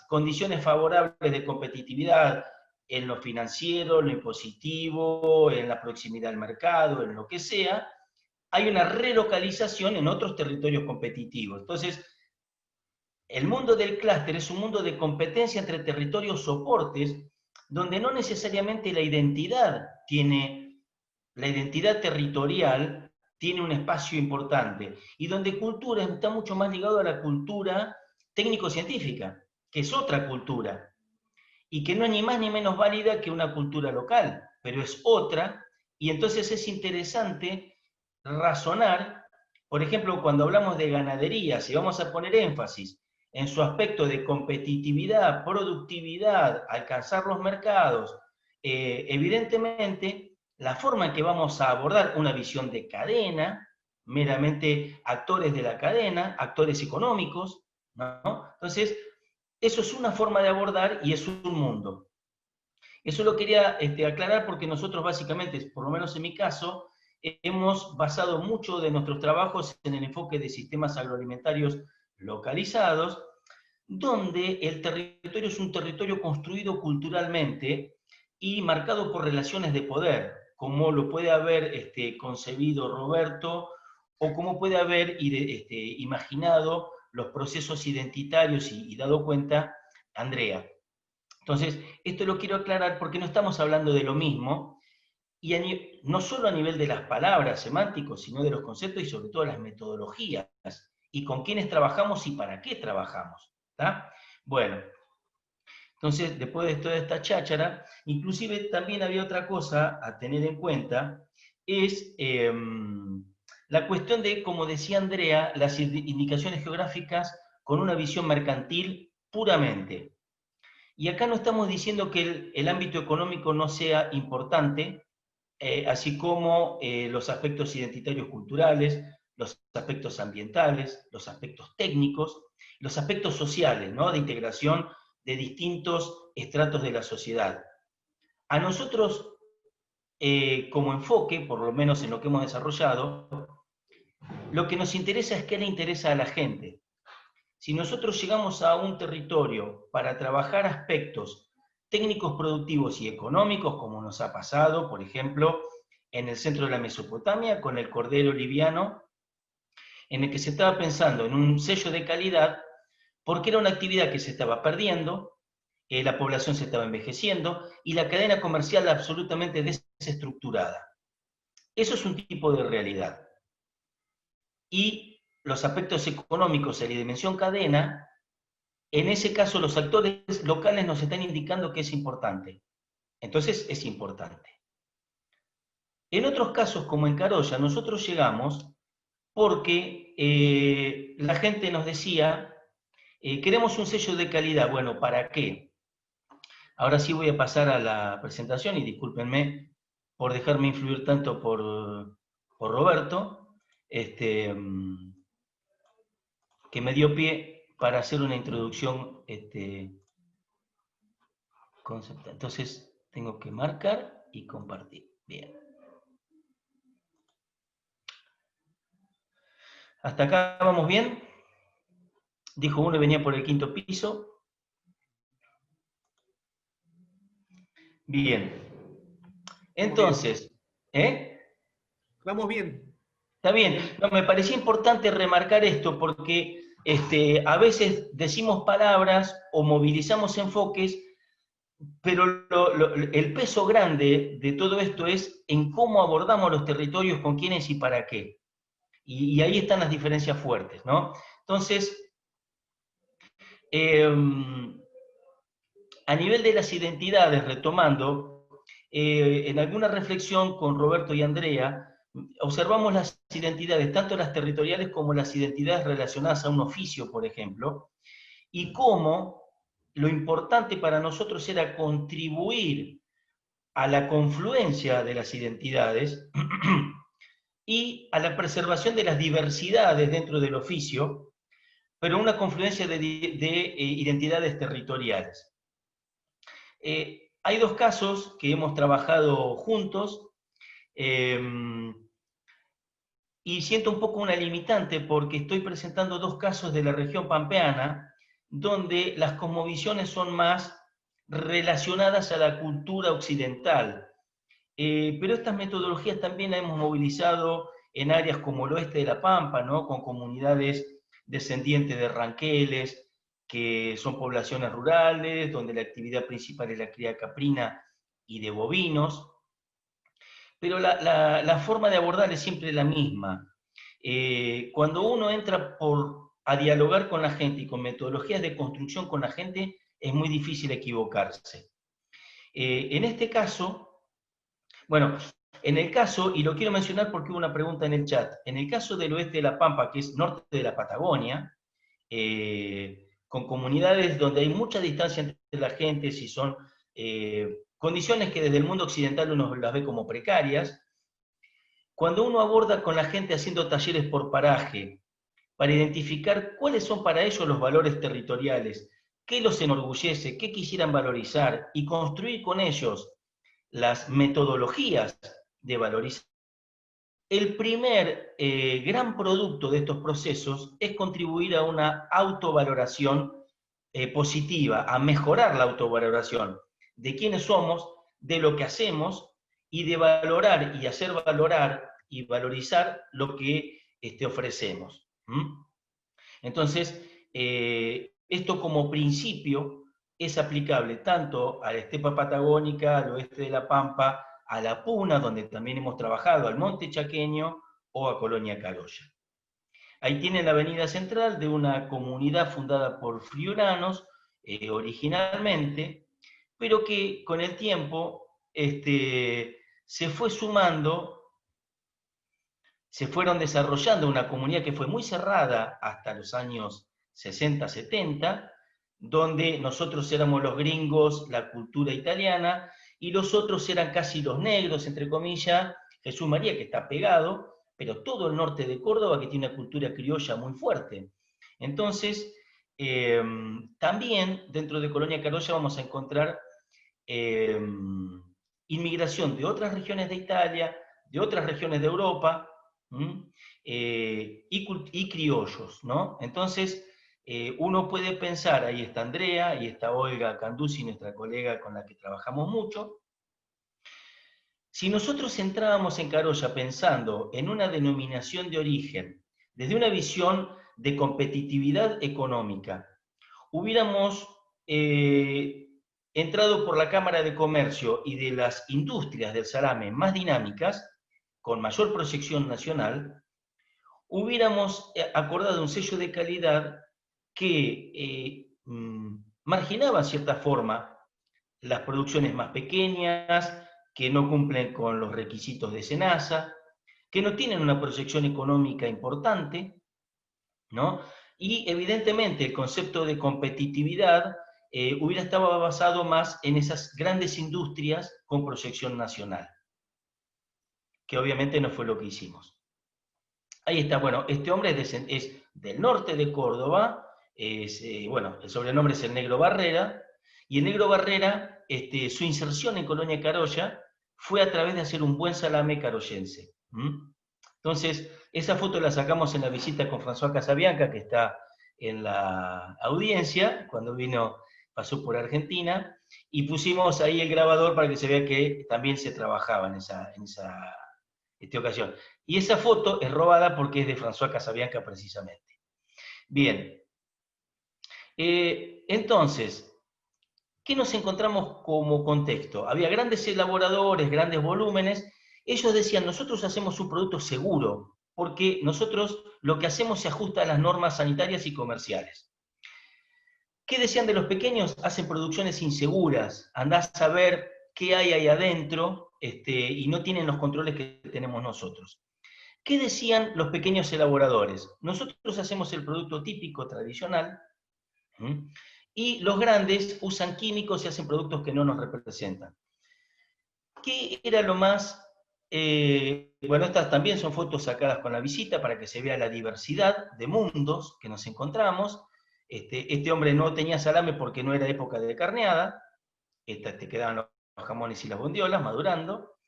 condiciones favorables de competitividad en lo financiero, en lo impositivo, en la proximidad al mercado, en lo que sea, hay una relocalización en otros territorios competitivos. Entonces, el mundo del clúster es un mundo de competencia entre territorios soportes, donde no necesariamente la identidad territorial tiene un espacio importante, y donde cultura está mucho más ligado a la cultura técnico-científica, que es otra cultura, y que no es ni más ni menos válida que una cultura local, pero es otra, y entonces es interesante razonar, por ejemplo, cuando hablamos de ganadería, si vamos a poner énfasis en su aspecto de competitividad, productividad, alcanzar los mercados, evidentemente, la forma en que vamos a abordar una visión de cadena, meramente actores de la cadena, actores económicos, ¿no? Entonces, eso es una forma de abordar y es un mundo. Eso lo quería aclarar porque nosotros básicamente, por lo menos en mi caso, hemos basado mucho de nuestros trabajos en el enfoque de sistemas agroalimentarios localizados, donde el territorio es un territorio construido culturalmente y marcado por relaciones de poder, como lo puede haber concebido Roberto, o como puede haber imaginado los procesos identitarios y dado cuenta Andrea. Entonces, esto lo quiero aclarar porque no estamos hablando de lo mismo, y no solo a nivel de las palabras semánticos, sino de los conceptos y sobre todo las metodologías, y con quiénes trabajamos y para qué trabajamos. ¿Tá? Bueno, entonces, después de toda esta cháchara, inclusive también había otra cosa a tener en cuenta, es la cuestión de, como decía Andrea, las indicaciones geográficas con una visión mercantil puramente. Y acá no estamos diciendo que el ámbito económico no sea importante, así como los aspectos identitarios culturales, los aspectos ambientales, los aspectos técnicos, los aspectos sociales, ¿no? De integración de distintos estratos de la sociedad. A nosotros, como enfoque, por lo menos en lo que hemos desarrollado, lo que nos interesa es qué le interesa a la gente. Si nosotros llegamos a un territorio para trabajar aspectos técnicos, productivos y económicos, como nos ha pasado, por ejemplo, en el centro de la Mesopotamia, con el cordero liviano, en el que se estaba pensando en un sello de calidad, porque era una actividad que se estaba perdiendo, la población se estaba envejeciendo, y la cadena comercial absolutamente desestructurada. Eso es un tipo de realidad. Y los aspectos económicos y la dimensión cadena, en ese caso los actores locales nos están indicando que es importante. Entonces es importante. En otros casos, como en Carolla, nosotros llegamos porque la gente nos decía, queremos un sello de calidad. Bueno, ¿para qué? Ahora sí voy a pasar a la presentación y discúlpenme por dejarme influir tanto por Roberto, que me dio pie para hacer una introducción conceptual. Entonces tengo que marcar y compartir. Bien. ¿Hasta acá vamos bien? Dijo uno y venía por el 5.º piso. Bien. Entonces, Vamos bien. Está bien. No, me parecía importante remarcar esto porque a veces decimos palabras o movilizamos enfoques, pero el peso grande de todo esto es en cómo abordamos los territorios, con quiénes y para qué. Y ahí están las diferencias fuertes, ¿no? Entonces, a nivel de las identidades, retomando, en alguna reflexión con Roberto y Andrea, observamos las identidades, tanto las territoriales como las identidades relacionadas a un oficio, por ejemplo, y cómo lo importante para nosotros era contribuir a la confluencia de las identidades y a la preservación de las diversidades dentro del oficio, pero una confluencia de identidades territoriales. Hay dos casos que hemos trabajado juntos, y siento un poco una limitante porque estoy presentando dos casos de la región pampeana, donde las cosmovisiones son más relacionadas a la cultura occidental. Pero estas metodologías también las hemos movilizado en áreas como el oeste de La Pampa, ¿no? Con comunidades descendientes de ranqueles, que son poblaciones rurales, donde la actividad principal es la cría caprina y de bovinos. Pero la forma de abordar es siempre la misma. Cuando uno entra a dialogar con la gente y con metodologías de construcción con la gente, es muy difícil equivocarse. En este caso, bueno, en el caso, y lo quiero mencionar porque hubo una pregunta en el chat, en el caso del oeste de La Pampa, que es norte de la Patagonia, con comunidades donde hay mucha distancia entre la gente, si son condiciones que desde el mundo occidental uno las ve como precarias, cuando uno aborda con la gente haciendo talleres por paraje, para identificar cuáles son para ellos los valores territoriales, qué los enorgullece, qué quisieran valorizar, y construir con ellos las metodologías de valorización, el primer gran producto de estos procesos es contribuir a una autovaloración positiva, a mejorar la autovaloración de quiénes somos, de lo que hacemos, y de valorar y hacer valorar y valorizar lo que ofrecemos. Entonces, esto como principio es aplicable tanto a la estepa patagónica, al oeste de la Pampa, a la Puna, donde también hemos trabajado, al Monte Chaqueño o a Colonia Carolla. Ahí tienen la avenida central de una comunidad fundada por friulanos originalmente, pero que con el tiempo se fue sumando, se fueron desarrollando una comunidad que fue muy cerrada hasta los años 60, 70, donde nosotros éramos los gringos, la cultura italiana, y los otros eran casi los negros, entre comillas, Jesús María, que está pegado, pero todo el norte de Córdoba, que tiene una cultura criolla muy fuerte. Entonces, también dentro de Colonia Carolla vamos a encontrar inmigración de otras regiones de Italia, de otras regiones de Europa, y criollos, ¿no? Entonces, uno puede pensar, ahí está Andrea, ahí está Olga Candusi, nuestra colega con la que trabajamos mucho. Si nosotros entrábamos en Carolla pensando en una denominación de origen, desde una visión de competitividad económica, hubiéramos entrado por la Cámara de Comercio y de las industrias del salame más dinámicas, con mayor proyección nacional, hubiéramos acordado un sello de calidad que marginaba en cierta forma las producciones más pequeñas, que no cumplen con los requisitos de SENASA, que no tienen una proyección económica importante, ¿no? Y evidentemente el concepto de competitividad hubiera estado basado más en esas grandes industrias con proyección nacional, que obviamente no fue lo que hicimos. Ahí está, bueno, este hombre es del norte de Córdoba, bueno, el sobrenombre es el Negro Barrera, y el Negro Barrera, su inserción en Colonia Carolla fue a través de hacer un buen salame carollense. Entonces, esa foto la sacamos en la visita con François Casabianca, que está en la audiencia, cuando pasó por Argentina, y pusimos ahí el grabador para que se vea que también se trabajaba en esa ocasión. Y esa foto es robada porque es de François Casabianca precisamente. Bien. Entonces, ¿qué nos encontramos como contexto? Había grandes elaboradores, grandes volúmenes. Ellos decían, nosotros hacemos un producto seguro, porque nosotros lo que hacemos se ajusta a las normas sanitarias y comerciales. ¿Qué decían de los pequeños? Hacen producciones inseguras, andás a ver qué hay ahí adentro, y no tienen los controles que tenemos nosotros. ¿Qué decían los pequeños elaboradores? Nosotros hacemos el producto típico, tradicional, y los grandes usan químicos y hacen productos que no nos representan. ¿Qué era lo más? Bueno, estas también son fotos sacadas con la visita para que se vea la diversidad de mundos que nos encontramos. Este hombre no tenía salame porque no era época de carneada, te quedaban los jamones y las bondiolas madurando.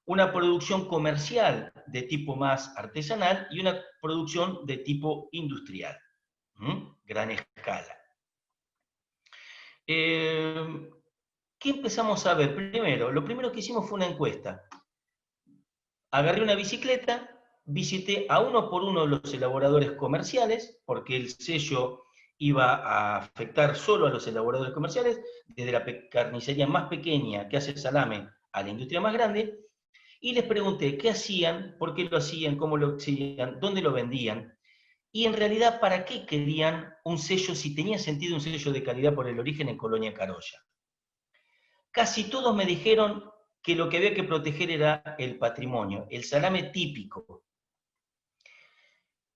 Una producción comercial de tipo más artesanal y una producción de tipo industrial, gran escala. ¿Qué empezamos a ver? Primero, lo primero que hicimos fue una encuesta. Agarré una bicicleta, visité a uno por uno los elaboradores comerciales, porque el sello iba a afectar solo a los elaboradores comerciales, desde la carnicería más pequeña que hace salame a la industria más grande, y les pregunté qué hacían, por qué lo hacían, cómo lo hacían, dónde lo vendían, y en realidad para qué querían un sello, si tenía sentido un sello de calidad por el origen en Colonia Carolla. Casi todos me dijeron que lo que había que proteger era el patrimonio, el salame típico.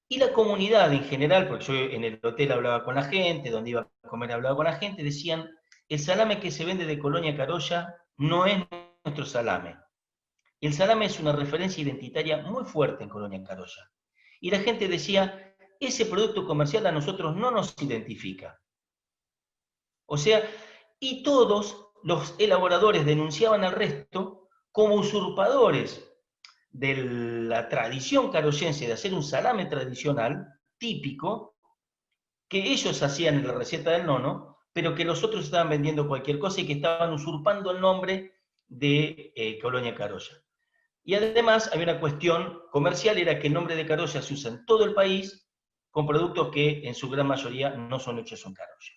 Y la comunidad en general, porque yo en el hotel hablaba con la gente, donde iba a comer hablaba con la gente, decían, el salame que se vende de Colonia Carolla no es nuestro salame. El salame es una referencia identitaria muy fuerte en Colonia Carolla. Y la gente decía, ese producto comercial a nosotros no nos identifica. O sea, y todos los elaboradores denunciaban al resto como usurpadores de la tradición caroyense de hacer un salame tradicional, típico, que ellos hacían en la receta del nono, pero que los otros estaban vendiendo cualquier cosa y que estaban usurpando el nombre de Colonia Carolla. Y además había una cuestión comercial, era que el nombre de Carolla se usa en todo el país con productos que en su gran mayoría no son hechos en Carolla.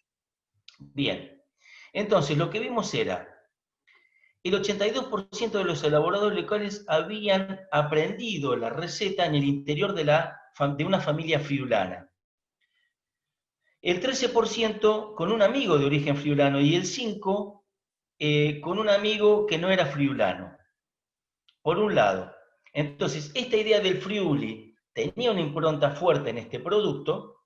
Bien, entonces lo que vimos era, el 82% de los elaboradores locales habían aprendido la receta en el interior de una familia friulana. El 13% con un amigo de origen friulano y el 5% con un amigo que no era friulano. Por un lado. Entonces, esta idea del friuli tenía una impronta fuerte en este producto,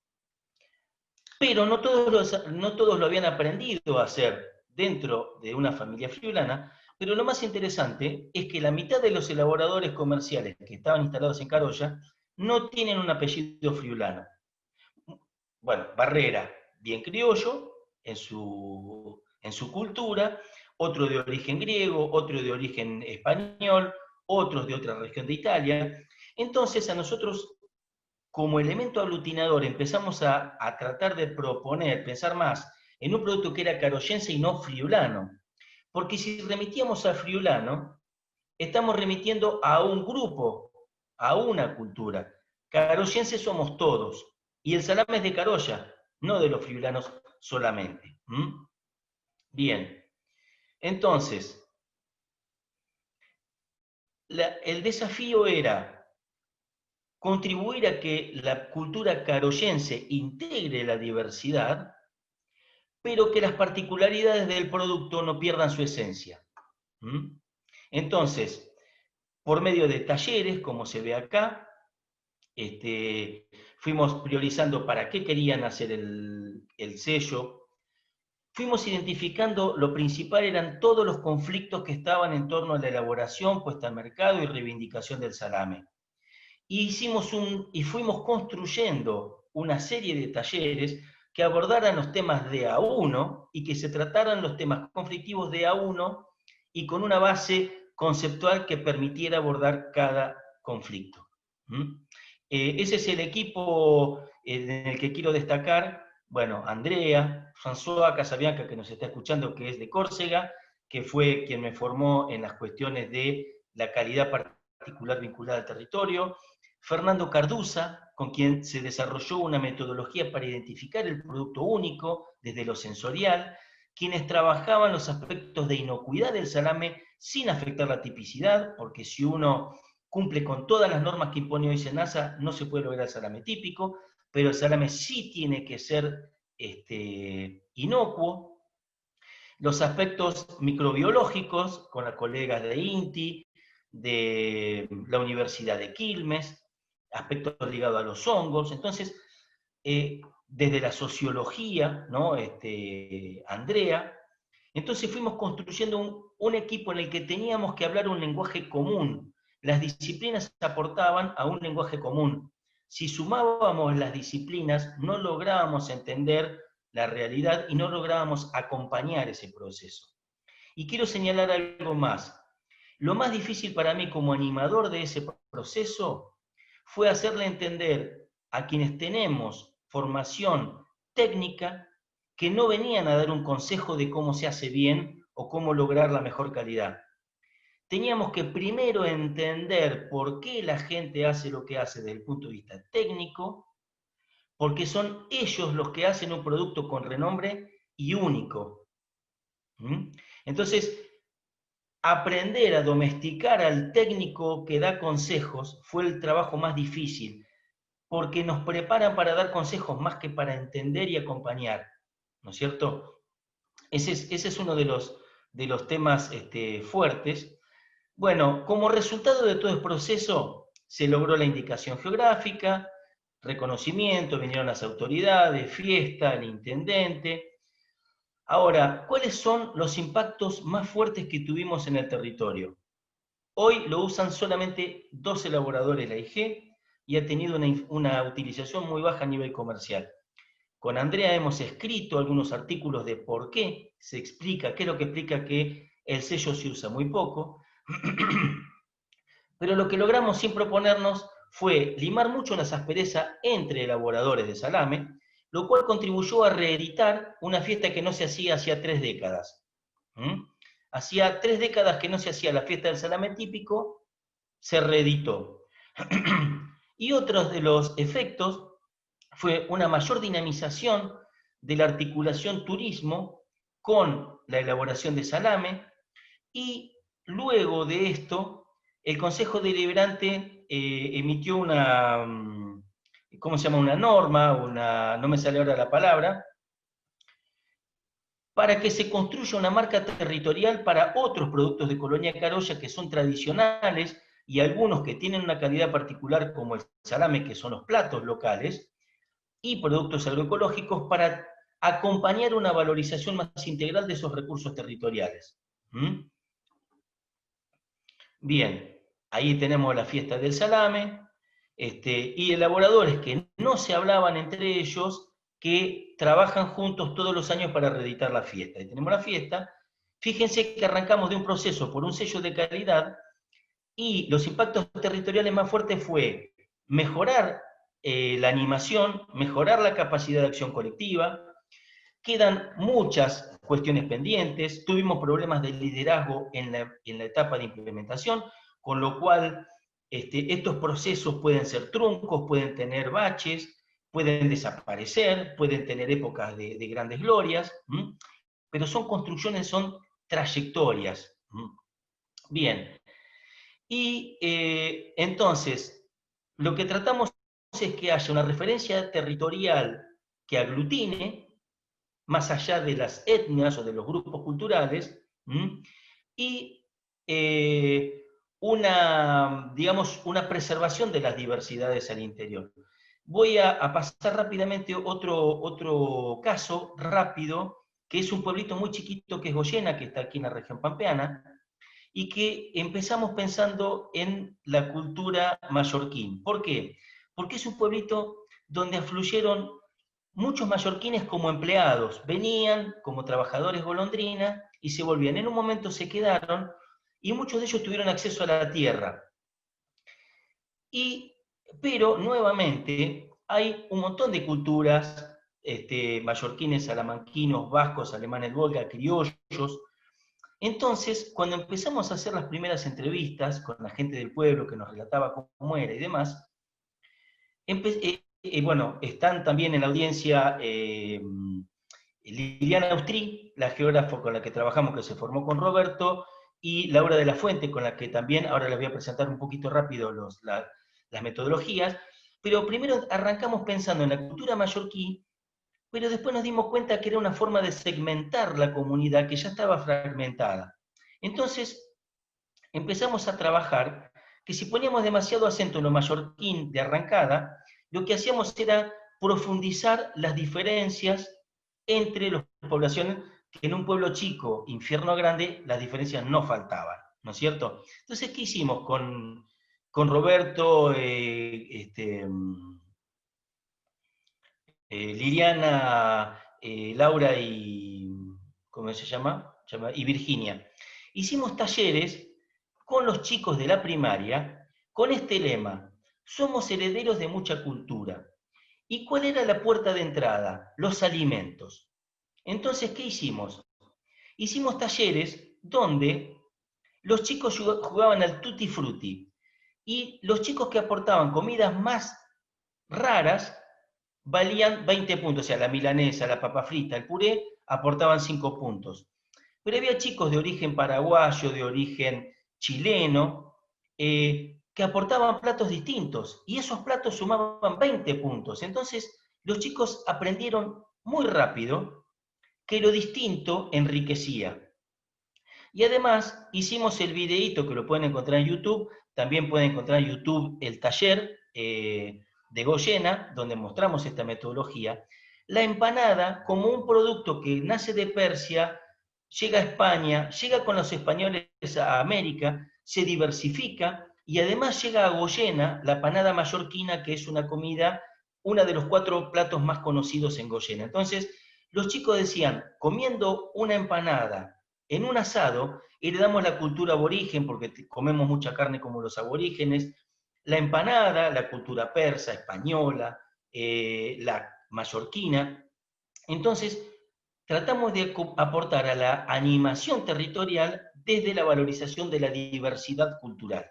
pero no todos lo habían aprendido a hacer dentro de una familia friulana, pero lo más interesante es que la mitad de los elaboradores comerciales que estaban instalados en Carolla no tienen un apellido friulano. Bueno, Barrera, bien criollo en su cultura, otro de origen griego, otro de origen español, otros de otra región de Italia. Entonces a nosotros, como elemento aglutinador, empezamos a tratar de proponer, pensar más en un producto que era carollense y no friulano. Porque si remitíamos al friulano, estamos remitiendo a un grupo, a una cultura. Carollenses somos todos. Y el salame es de Carolla, no de los friulanos solamente. Bien. Entonces, el desafío era contribuir a que la cultura carollense integre la diversidad, pero que las particularidades del producto no pierdan su esencia. Entonces, por medio de talleres, como se ve acá, fuimos priorizando para qué querían hacer el sello. Fuimos identificando, lo principal eran todos los conflictos que estaban en torno a la elaboración, puesta al mercado y reivindicación del salame. Y fuimos construyendo una serie de talleres que abordaran los temas de A1 y que se trataran los temas conflictivos de A1 y con una base conceptual que permitiera abordar cada conflicto. Ese es el equipo en el que quiero destacar. Bueno, Andrea, François Casabianca, que nos está escuchando, que es de Córcega, que fue quien me formó en las cuestiones de la calidad particular vinculada al territorio. Fernando Carduza, con quien se desarrolló una metodología para identificar el producto único desde lo sensorial, quienes trabajaban los aspectos de inocuidad del salame sin afectar la tipicidad, porque si uno cumple con todas las normas que impone hoy SENASA, no se puede lograr el salame típico, pero el salame sí tiene que ser inocuo. Los aspectos microbiológicos, con las colegas de INTI, de la Universidad de Quilmes, aspectos ligados a los hongos. Entonces, desde la sociología, ¿no? Andrea, entonces fuimos construyendo un equipo en el que teníamos que hablar un lenguaje común. Las disciplinas aportaban a un lenguaje común. Si sumábamos las disciplinas, no lográbamos entender la realidad y no lográbamos acompañar ese proceso. Y quiero señalar algo más. Lo más difícil para mí como animador de ese proceso fue hacerle entender a quienes tenemos formación técnica que no venían a dar un consejo de cómo se hace bien o cómo lograr la mejor calidad. Teníamos que primero entender por qué la gente hace lo que hace desde el punto de vista técnico, porque son ellos los que hacen un producto con renombre y único. Entonces, aprender a domesticar al técnico que da consejos fue el trabajo más difícil, porque nos preparan para dar consejos más que para entender y acompañar, ¿no es cierto? Ese es uno de los temas fuertes. Bueno, como resultado de todo el proceso, se logró la indicación geográfica, reconocimiento, vinieron las autoridades, fiesta, el intendente. Ahora, ¿cuáles son los impactos más fuertes que tuvimos en el territorio? Hoy lo usan solamente 2 elaboradores la IG y ha tenido una utilización muy baja a nivel comercial. Con Andrea hemos escrito algunos artículos de por qué se explica, qué es lo que explica que el sello se usa muy poco. Pero lo que logramos sin proponernos fue limar mucho las asperezas entre elaboradores de salame, lo cual contribuyó a reeditar una fiesta que no se hacía hacía 3 décadas. Hacía 3 décadas que no se hacía la fiesta del salame típico, se reeditó. Y otro de los efectos fue una mayor dinamización de la articulación turismo con la elaboración de salame, y luego de esto, el Consejo Deliberante emitió una, ¿cómo se llama? Una norma, no me sale ahora la palabra, para que se construya una marca territorial para otros productos de Colonia Carolla que son tradicionales, y algunos que tienen una calidad particular como el salame, que son los platos locales, y productos agroecológicos para acompañar una valorización más integral de esos recursos territoriales. Bien, ahí tenemos la fiesta del salame, y elaboradores que no se hablaban entre ellos, que trabajan juntos todos los años para reeditar la fiesta. Y tenemos la fiesta. Fíjense que arrancamos de un proceso por un sello de calidad, y los impactos territoriales más fuertes fue mejorar la animación, mejorar la capacidad de acción colectiva. Quedan muchas cuestiones pendientes, tuvimos problemas de liderazgo en la etapa de implementación, con lo cual estos procesos pueden ser truncos, pueden tener baches, pueden desaparecer, pueden tener épocas de grandes glorias, pero son construcciones, son trayectorias. Bien, y entonces, lo que tratamos es que haya una referencia territorial que aglutine, más allá de las etnias o de los grupos culturales, y digamos, una preservación de las diversidades al interior. Voy a pasar rápidamente otro caso rápido, que es un pueblito muy chiquito que es Goyena, que está aquí en la región pampeana, y que empezamos pensando en la cultura mallorquín. ¿Por qué? Porque es un pueblito donde afluyeron muchos mallorquines como empleados, venían como trabajadores golondrina y se volvían. En un momento se quedaron, y muchos de ellos tuvieron acceso a la tierra. Pero nuevamente hay un montón de culturas, mallorquines, salamanquinos, vascos, alemanes volga, criollos. Entonces, cuando empezamos a hacer las primeras entrevistas con la gente del pueblo que nos relataba cómo era y demás, bueno, están también en la audiencia Liliana Austrí, la geógrafa con la que trabajamos, que se formó con Roberto, y Laura de la Fuente, con la que también, ahora les voy a presentar un poquito rápido las metodologías, pero primero arrancamos pensando en la cultura mallorquí, pero después nos dimos cuenta que era una forma de segmentar la comunidad que ya estaba fragmentada. Entonces, empezamos a trabajar que si poníamos demasiado acento en lo mallorquín de arrancada, lo que hacíamos era profundizar las diferencias entre las poblaciones, que en un pueblo chico, infierno grande, las diferencias no faltaban, ¿no es cierto? Entonces, ¿qué hicimos con Roberto, Liliana, Laura y, ¿cómo se llama? Y Virginia? Hicimos talleres con los chicos de la primaria con este lema: somos herederos de mucha cultura. ¿Y cuál era la puerta de entrada? Los alimentos. Entonces, ¿qué hicimos? Hicimos talleres donde los chicos jugaban al tutti frutti, y los chicos que aportaban comidas más raras valían 20 puntos, o sea, la milanesa, la papa frita, el puré, aportaban 5 puntos. Pero había chicos de origen paraguayo, de origen chileno, que aportaban platos distintos, y esos platos sumaban 20 puntos. Entonces, los chicos aprendieron muy rápido que lo distinto enriquecía. Y además, hicimos el videíto que lo pueden encontrar en YouTube, también pueden encontrar en YouTube el taller de Goyena, donde mostramos esta metodología. La empanada, como un producto que nace de Persia, llega a España, llega con los españoles a América, se diversifica, y además llega a Goyena, la panada mallorquina, que es una comida, uno de los 4 platos más conocidos en Goyena. Entonces, los chicos decían, comiendo una empanada en un asado heredamos la cultura aborigen, porque comemos mucha carne como los aborígenes, la empanada, la cultura persa, española, la mallorquina. Entonces, tratamos de aportar a la animación territorial desde la valorización de la diversidad cultural.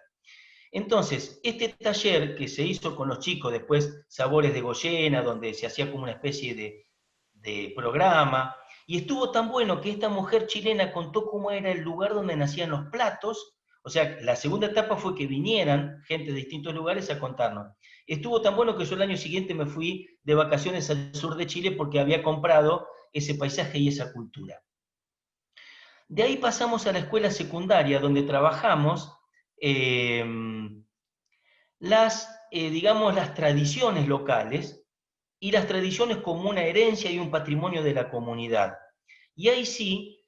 Entonces, este taller que se hizo con los chicos, después Sabores de Goyena, donde se hacía como una especie de programa, y estuvo tan bueno que esta mujer chilena contó cómo era el lugar donde nacían los platos. O sea, la segunda etapa fue que vinieran gente de distintos lugares a contarnos. Estuvo tan bueno que yo el año siguiente me fui de vacaciones al sur de Chile porque había comprado ese paisaje y esa cultura. De ahí pasamos a la escuela secundaria, donde trabajamos digamos, las tradiciones locales y las tradiciones como una herencia y un patrimonio de la comunidad. Y ahí sí,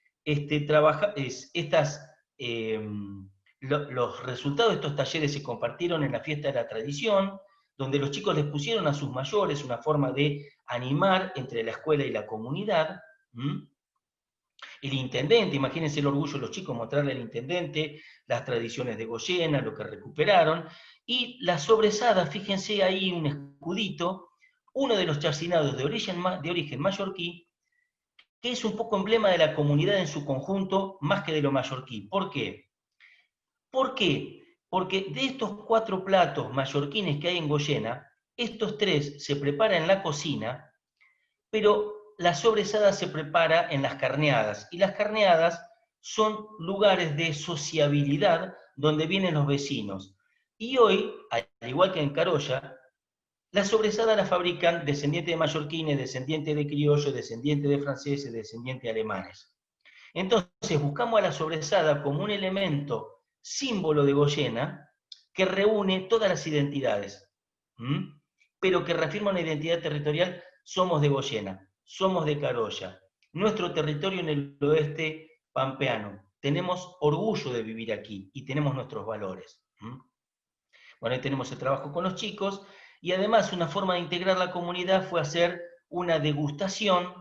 los resultados de estos talleres se compartieron en la fiesta de la tradición, donde los chicos les pusieron a sus mayores una forma de animar entre la escuela y la comunidad. El intendente, imagínense el orgullo de los chicos mostrarle al intendente las tradiciones de Goyena, lo que recuperaron, y la sobresada, fíjense ahí un escudito, uno de los chacinados de origen mallorquí, que es un poco emblema de la comunidad en su conjunto, más que de lo mallorquí. ¿Por qué? ¿Por qué? Porque de estos 4 platos mallorquines que hay en Goyena, estos 3 se preparan en la cocina, pero la sobresada se prepara en las carneadas, y las carneadas son lugares de sociabilidad donde vienen los vecinos. Y hoy, al igual que en Carolla, la sobresada la fabrican descendientes de mallorquines, descendientes de criollos, descendientes de franceses, descendientes de alemanes. Entonces buscamos a la sobresada como un elemento símbolo de Goyena que reúne todas las identidades, pero que reafirma una identidad territorial. Somos de Goyena, somos de Carolla, nuestro territorio en el oeste pampeano. Tenemos orgullo de vivir aquí y tenemos nuestros valores. Bueno, ahí tenemos el trabajo con los chicos, y además una forma de integrar la comunidad fue hacer una degustación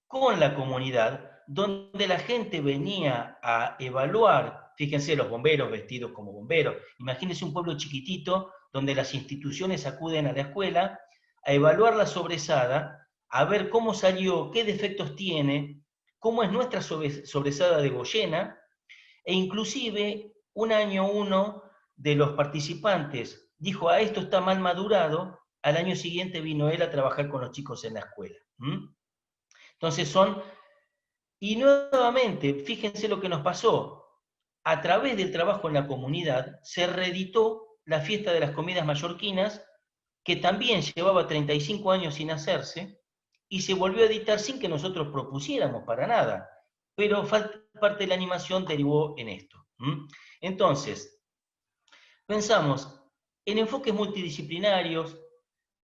con la comunidad, donde la gente venía a evaluar, fíjense, los bomberos vestidos como bomberos, imagínense un pueblo chiquitito donde las instituciones acuden a la escuela a evaluar la sobresada, a ver cómo salió, qué defectos tiene, cómo es nuestra sobresada de Goyena, e inclusive un año uno de los participantes dijo, esto está mal madurado, al año siguiente vino él a trabajar con los chicos en la escuela. Entonces y nuevamente, fíjense lo que nos pasó, a través del trabajo en la comunidad se reeditó la fiesta de las comidas mallorquinas, que también llevaba 35 años sin hacerse, y se volvió a editar sin que nosotros propusiéramos para nada, pero parte de la animación derivó en esto. Entonces, pensamos en enfoques multidisciplinarios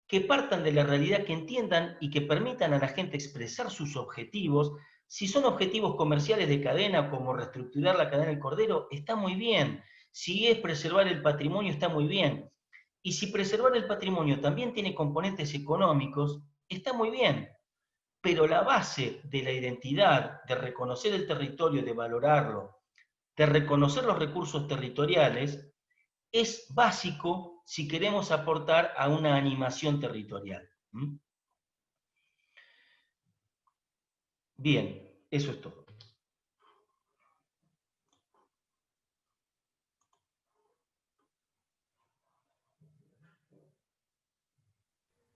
que partan de la realidad, que entiendan y que permitan a la gente expresar sus objetivos. Si son objetivos comerciales de cadena, como reestructurar la cadena del cordero, está muy bien. Si es preservar el patrimonio, está muy bien. Y si preservar el patrimonio también tiene componentes económicos, está muy bien. Pero la base de la identidad, de reconocer el territorio, de valorarlo, de reconocer los recursos territoriales, es básico si queremos aportar a una animación territorial. Bien, eso es todo.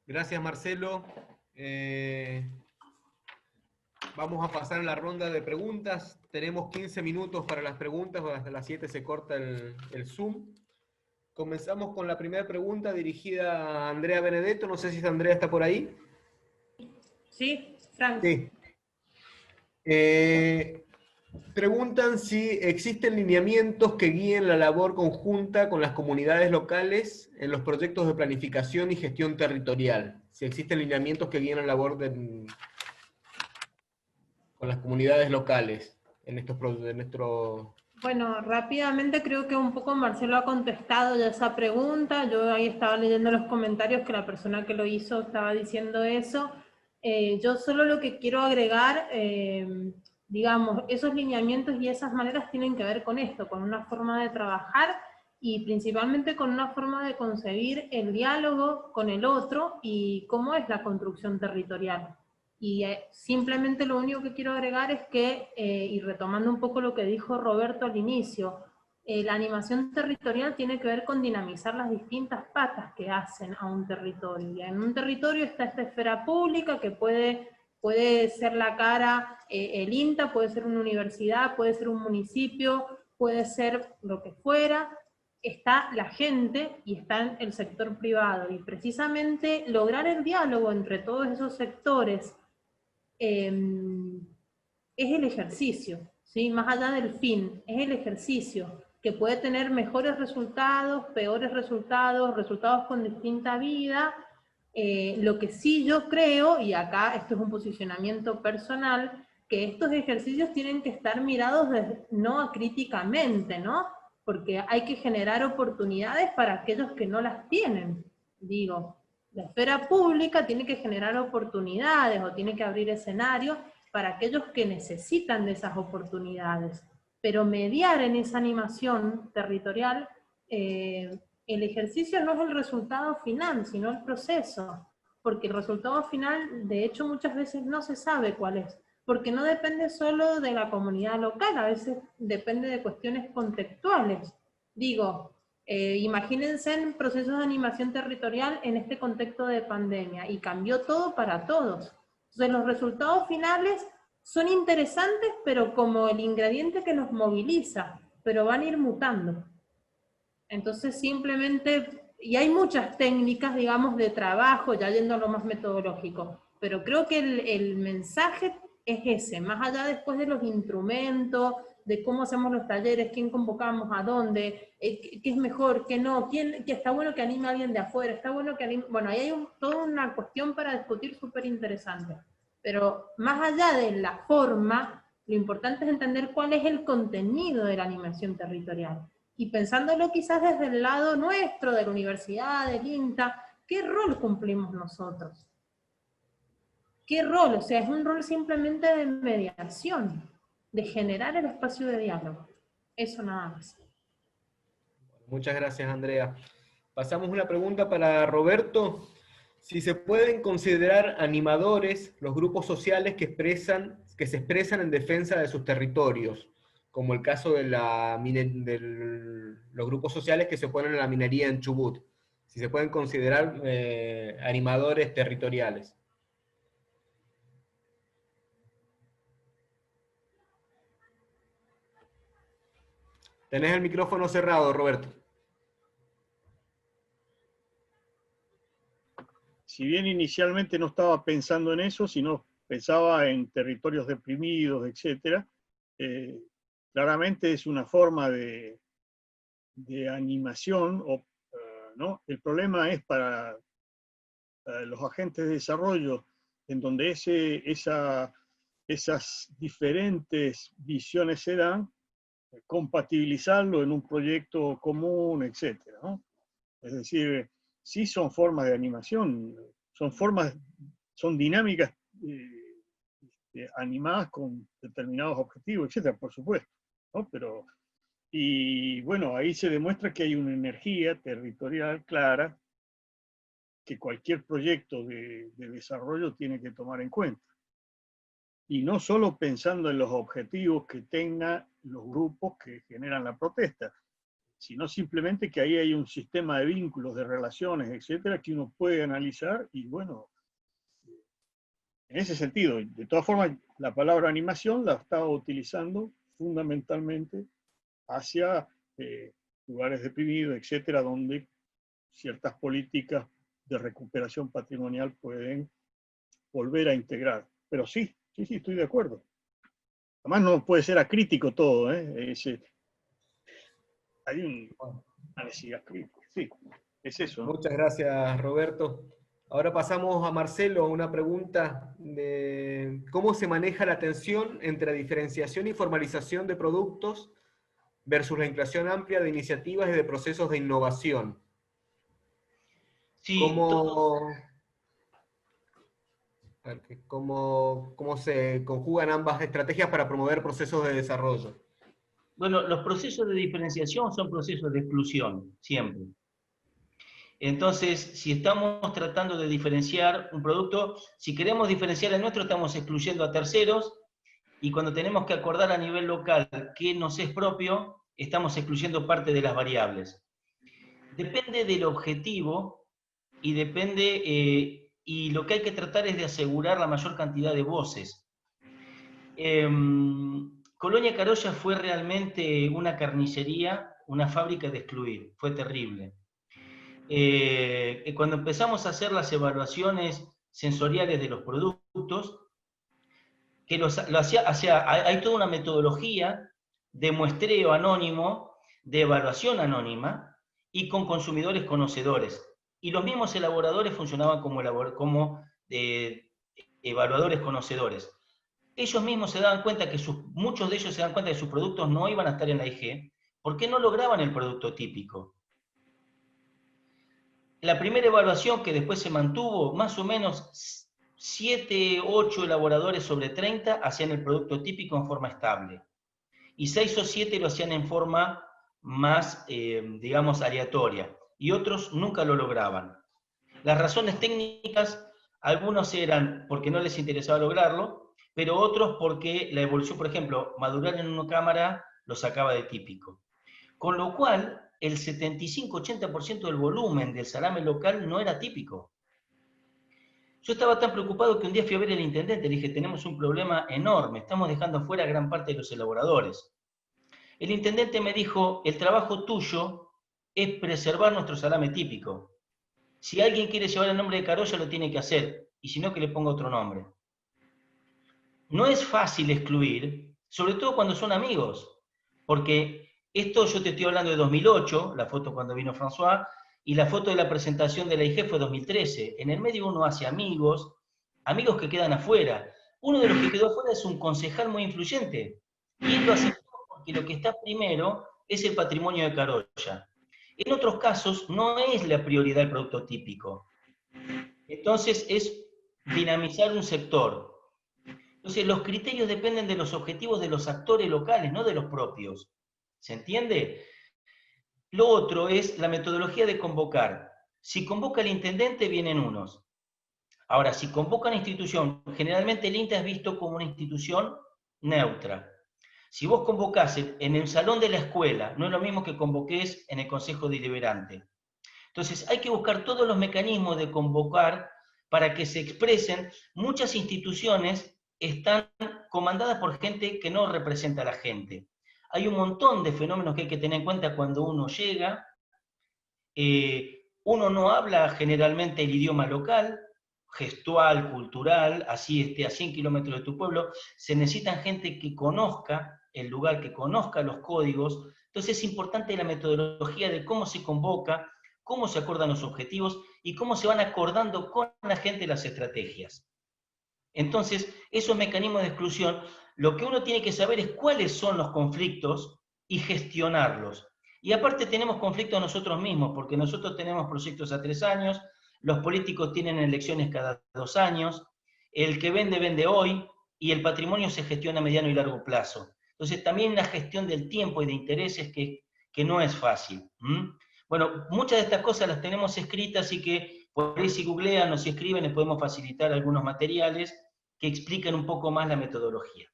Gracias, Marcelo. Vamos a pasar a la ronda de preguntas. Tenemos 15 minutos para las preguntas, hasta las 7 se corta el Zoom. Comenzamos con la primera pregunta dirigida a Andrea Benedetto. No sé si Andrea está por ahí. Sí, Frank. Sí. Preguntan si existen lineamientos que guíen la labor conjunta con las comunidades locales en los proyectos de planificación y gestión territorial. Si existen lineamientos que guíen la labor con las comunidades locales en estos Bueno, rápidamente creo que un poco Marcelo ha contestado ya esa pregunta. Yo ahí estaba leyendo los comentarios que la persona que lo hizo estaba diciendo eso. Yo solo lo que quiero agregar, digamos, esos lineamientos y esas maneras tienen que ver con esto, con una forma de trabajar y principalmente con una forma de concebir el diálogo con el otro y cómo es la construcción territorial. Y simplemente lo único que quiero agregar es que, y retomando un poco lo que dijo Roberto al inicio, la animación territorial tiene que ver con dinamizar las distintas patas que hacen a un territorio. Y en un territorio está esta esfera pública que puede ser la cara, el INTA, puede ser una universidad, puede ser un municipio, puede ser lo que fuera. Está la gente y está el sector privado. Y precisamente lograr el diálogo entre todos esos sectores es el ejercicio, ¿sí? Más allá del fin, es el ejercicio, que puede tener mejores resultados, peores resultados, resultados con distinta vida. Lo que sí yo creo, y acá esto es un posicionamiento personal, que estos ejercicios tienen que estar mirados no críticamente, ¿no? Porque hay que generar oportunidades para aquellos que no las tienen. Digo, la esfera pública tiene que generar oportunidades o tiene que abrir escenarios para aquellos que necesitan de esas oportunidades. Pero mediar en esa animación territorial, el ejercicio no es el resultado final, sino el proceso. Porque el resultado final, de hecho, muchas veces no se sabe cuál es. Porque no depende solo de la comunidad local, a veces depende de cuestiones contextuales. Digo, imagínense en procesos de animación territorial en este contexto de pandemia, y cambió todo para todos. Entonces los resultados finales son interesantes, pero como el ingrediente que nos moviliza, pero van a ir mutando. Entonces simplemente, y hay muchas técnicas, digamos, de trabajo, ya yendo a lo más metodológico, pero creo que el mensaje es ese, más allá después de los instrumentos, de cómo hacemos los talleres, quién convocamos, a dónde, qué es mejor, qué no, que está bueno que anime a alguien de afuera, está bueno que anime, bueno, ahí hay toda una cuestión para discutir súper interesante. Pero más allá de la forma, lo importante es entender cuál es el contenido de la animación territorial. Y pensándolo quizás desde el lado nuestro, de la universidad, del INTA, ¿qué rol cumplimos nosotros? ¿Qué rol? O sea, es un rol simplemente de mediación, de generar el espacio de diálogo. Eso nada más. Muchas gracias, Andrea. Pasamos una pregunta para Roberto. Si se pueden considerar animadores los grupos sociales que se expresan en defensa de sus territorios, como el caso de los grupos sociales que se oponen a la minería en Chubut. Si se pueden considerar animadores territoriales. Tenés el micrófono cerrado, Roberto. Si bien inicialmente no estaba pensando en eso, sino pensaba en territorios deprimidos, etc., claramente es una forma de animación, ¿no? El problema es para los agentes de desarrollo, en donde esas diferentes visiones se dan, compatibilizarlo en un proyecto común, etc., ¿no? Es decir, sí son formas de animación, son dinámicas animadas con determinados objetivos, etcétera, por supuesto, ¿no? Pero, y bueno, ahí se demuestra que hay una energía territorial clara que cualquier proyecto de desarrollo tiene que tomar en cuenta. Y no solo pensando en los objetivos que tengan los grupos que generan la protesta, sino simplemente que ahí hay un sistema de vínculos, de relaciones, etcétera, que uno puede analizar y bueno, en ese sentido, de todas formas, la palabra animación la estaba utilizando fundamentalmente hacia lugares deprimidos, etcétera, donde ciertas políticas de recuperación patrimonial pueden volver a integrar. Pero sí, estoy de acuerdo. Además no puede ser acrítico todo, ¿eh? Hay una necesidad crítica, sí, es eso, ¿no? Muchas gracias, Roberto. Ahora pasamos a Marcelo, una pregunta de cómo se maneja la tensión entre diferenciación y formalización de productos versus la inclusión amplia de iniciativas y de procesos de innovación. Sí, ¿Cómo... cómo se conjugan ambas estrategias para promover procesos de desarrollo. Bueno, los procesos de diferenciación son procesos de exclusión, siempre. Entonces, si estamos tratando de diferenciar un producto, si queremos diferenciar el nuestro, estamos excluyendo a terceros, y cuando tenemos que acordar a nivel local qué nos es propio, estamos excluyendo parte de las variables. Depende del objetivo y depende, y lo que hay que tratar es de asegurar la mayor cantidad de voces. Colonia Carolla fue realmente una carnicería, una fábrica de excluir, fue terrible. Cuando empezamos a hacer las evaluaciones sensoriales de los productos, que hay toda una metodología de muestreo anónimo, de evaluación anónima, y con consumidores conocedores. Y los mismos elaboradores funcionaban como evaluadores conocedores. Ellos mismos se daban cuenta que muchos de ellos se dan cuenta que sus productos no iban a estar en la IG, porque no lograban el producto típico. La primera evaluación, que después se mantuvo, más o menos 7, 8 elaboradores sobre 30 hacían el producto típico en forma estable. Y 6 o 7 lo hacían en forma más, digamos, aleatoria. Y otros nunca lo lograban. Las razones técnicas, algunos eran porque no les interesaba lograrlo, pero otros porque la evolución, por ejemplo, madurar en una cámara lo sacaba de típico. Con lo cual, el 75-80% del volumen del salame local no era típico. Yo estaba tan preocupado que un día fui a ver al intendente, le dije, tenemos un problema enorme, estamos dejando afuera a gran parte de los elaboradores. El intendente me dijo, el trabajo tuyo es preservar nuestro salame típico. Si alguien quiere llevar el nombre de Carolla, lo tiene que hacer, y si no, que le ponga otro nombre. No es fácil excluir, sobre todo cuando son amigos, porque esto yo te estoy hablando de 2008, la foto cuando vino François, y la foto de la presentación de la IG fue 2013. En el medio uno hace amigos que quedan afuera. Uno de los que quedó afuera es un concejal muy influyente, y él lo aceptó porque lo que está primero es el patrimonio de Carolla. En otros casos no es la prioridad el producto típico. Entonces es dinamizar un sector. Entonces los criterios dependen de los objetivos de los actores locales, no de los propios. ¿Se entiende? Lo otro es la metodología de convocar. Si convoca el intendente, vienen unos. Ahora, si convoca una institución, generalmente el INTA es visto como una institución neutra. Si vos convocás en el salón de la escuela, no es lo mismo que convoques en el Consejo Deliberante. Entonces hay que buscar todos los mecanismos de convocar para que se expresen. Muchas instituciones están comandadas por gente que no representa a la gente. Hay un montón de fenómenos que hay que tener en cuenta cuando uno llega. Uno no habla generalmente el idioma local, gestual, cultural, así esté a 100 kilómetros de tu pueblo. Se necesitan gente que conozca el lugar, que conozca los códigos. Entonces es importante la metodología de cómo se convoca, cómo se acordan los objetivos y cómo se van acordando con la gente las estrategias. Entonces, esos mecanismos de exclusión, lo que uno tiene que saber es cuáles son los conflictos y gestionarlos. Y aparte tenemos conflictos nosotros mismos, porque nosotros tenemos proyectos a 3 años, los políticos tienen elecciones cada 2 años, el que vende, vende hoy, y el patrimonio se gestiona a mediano y largo plazo. Entonces también la gestión del tiempo y de intereses que no es fácil. Bueno, muchas de estas cosas las tenemos escritas, así que por ahí si googlean o si escriben les podemos facilitar algunos materiales que explican un poco más la metodología.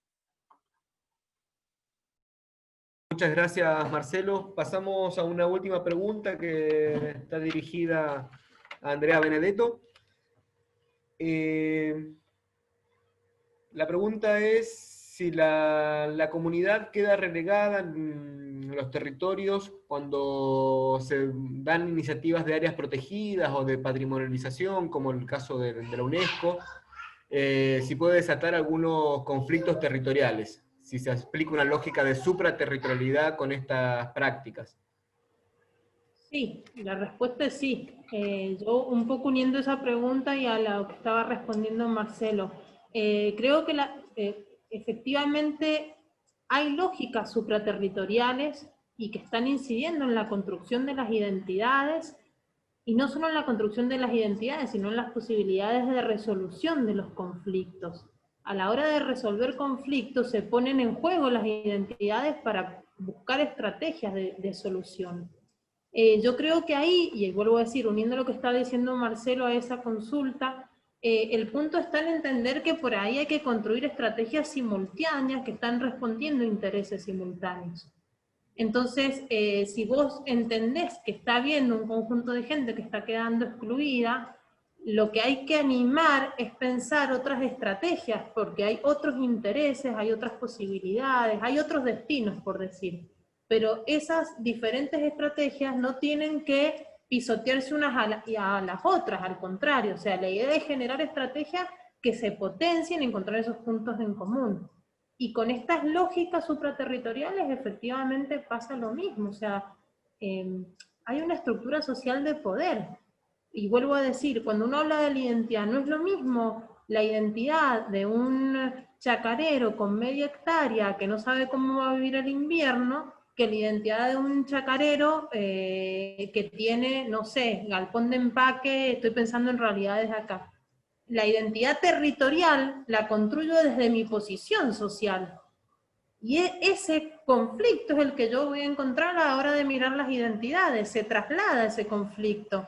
Muchas gracias, Marcelo. Pasamos a una última pregunta que está dirigida a Andrea Benedetto. La pregunta es si la comunidad queda relegada en los territorios cuando se dan iniciativas de áreas protegidas o de patrimonialización, como el caso de la UNESCO, si puede desatar algunos conflictos territoriales, si se explica una lógica de supraterritorialidad con estas prácticas. Sí, la respuesta es sí. Yo un poco uniendo esa pregunta y a lo que estaba respondiendo Marcelo, creo que efectivamente hay lógicas supraterritoriales y que están incidiendo en la construcción de las identidades y no solo en la construcción de las identidades, sino en las posibilidades de resolución de los conflictos. A la hora de resolver conflictos se ponen en juego las identidades para buscar estrategias de solución. Yo creo que ahí, y vuelvo a decir, uniendo lo que está diciendo Marcelo a esa consulta, el punto está en entender que por ahí hay que construir estrategias simultáneas que están respondiendo a intereses simultáneos. Entonces, si vos entendés que está habiendo un conjunto de gente que está quedando excluida, lo que hay que animar es pensar otras estrategias, porque hay otros intereses, hay otras posibilidades, hay otros destinos, por decir. Pero esas diferentes estrategias no tienen que pisotearse unas a las otras, al contrario. O sea, la idea es generar estrategias que se potencien y encontrar esos puntos en común. Y con estas lógicas supraterritoriales efectivamente pasa lo mismo. O sea, hay una estructura social de poder. Y vuelvo a decir, cuando uno habla de la identidad, no es lo mismo la identidad de un chacarero con media hectárea que no sabe cómo va a vivir el invierno, que la identidad de un chacarero que tiene, no sé, galpón de empaque, estoy pensando en realidades acá. La identidad territorial la construyo desde mi posición social. Y ese conflicto es el que yo voy a encontrar a la hora de mirar las identidades, se traslada ese conflicto.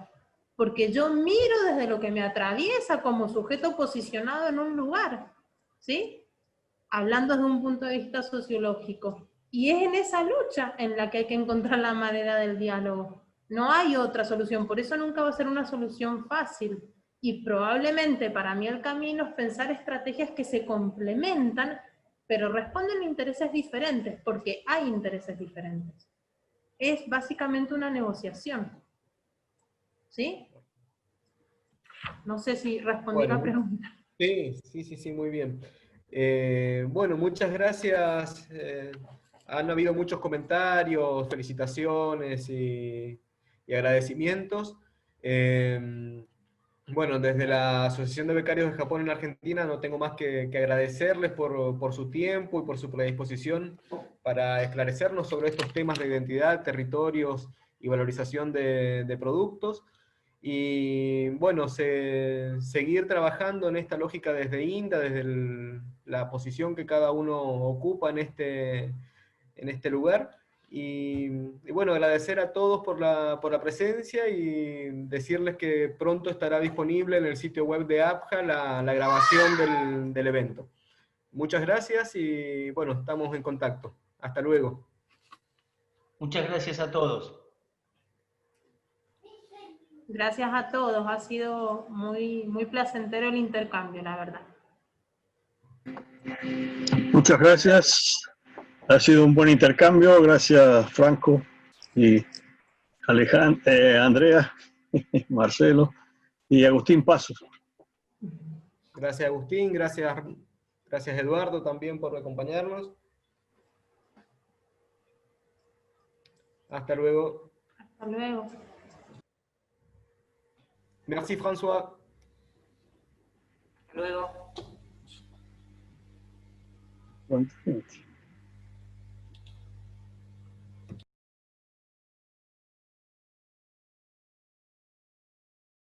Porque yo miro desde lo que me atraviesa como sujeto posicionado en un lugar, ¿sí? Hablando desde un punto de vista sociológico. Y es en esa lucha en la que hay que encontrar la manera del diálogo. No hay otra solución, por eso nunca va a ser una solución fácil. Y probablemente para mí el camino es pensar estrategias que se complementan, pero responden a intereses diferentes, porque hay intereses diferentes. Es básicamente una negociación. ¿Sí? No sé si respondí la pregunta. Sí, muy bien. Bueno, muchas gracias. Han habido muchos comentarios, felicitaciones y agradecimientos. Bueno, desde la Asociación de Becarios de Japón en Argentina no tengo más que agradecerles por su tiempo y por su predisposición para esclarecernos sobre estos temas de identidad, territorios y valorización de productos. Y bueno, seguir trabajando en esta lógica desde INDA, desde la posición que cada uno ocupa en este lugar. Y bueno, agradecer a todos por la presencia y decirles que pronto estará disponible en el sitio web de APJA la grabación del evento. Muchas gracias y bueno, estamos en contacto. Hasta luego. Muchas gracias a todos. Gracias a todos, ha sido muy, muy placentero el intercambio, la verdad. Muchas gracias. Ha sido un buen intercambio. Gracias, Franco y Andrea, Marcelo y Agustín Pasos. Gracias, Agustín. Gracias, Eduardo, también por acompañarnos. Hasta luego. Hasta luego. Merci, François. Hasta luego. Continuity.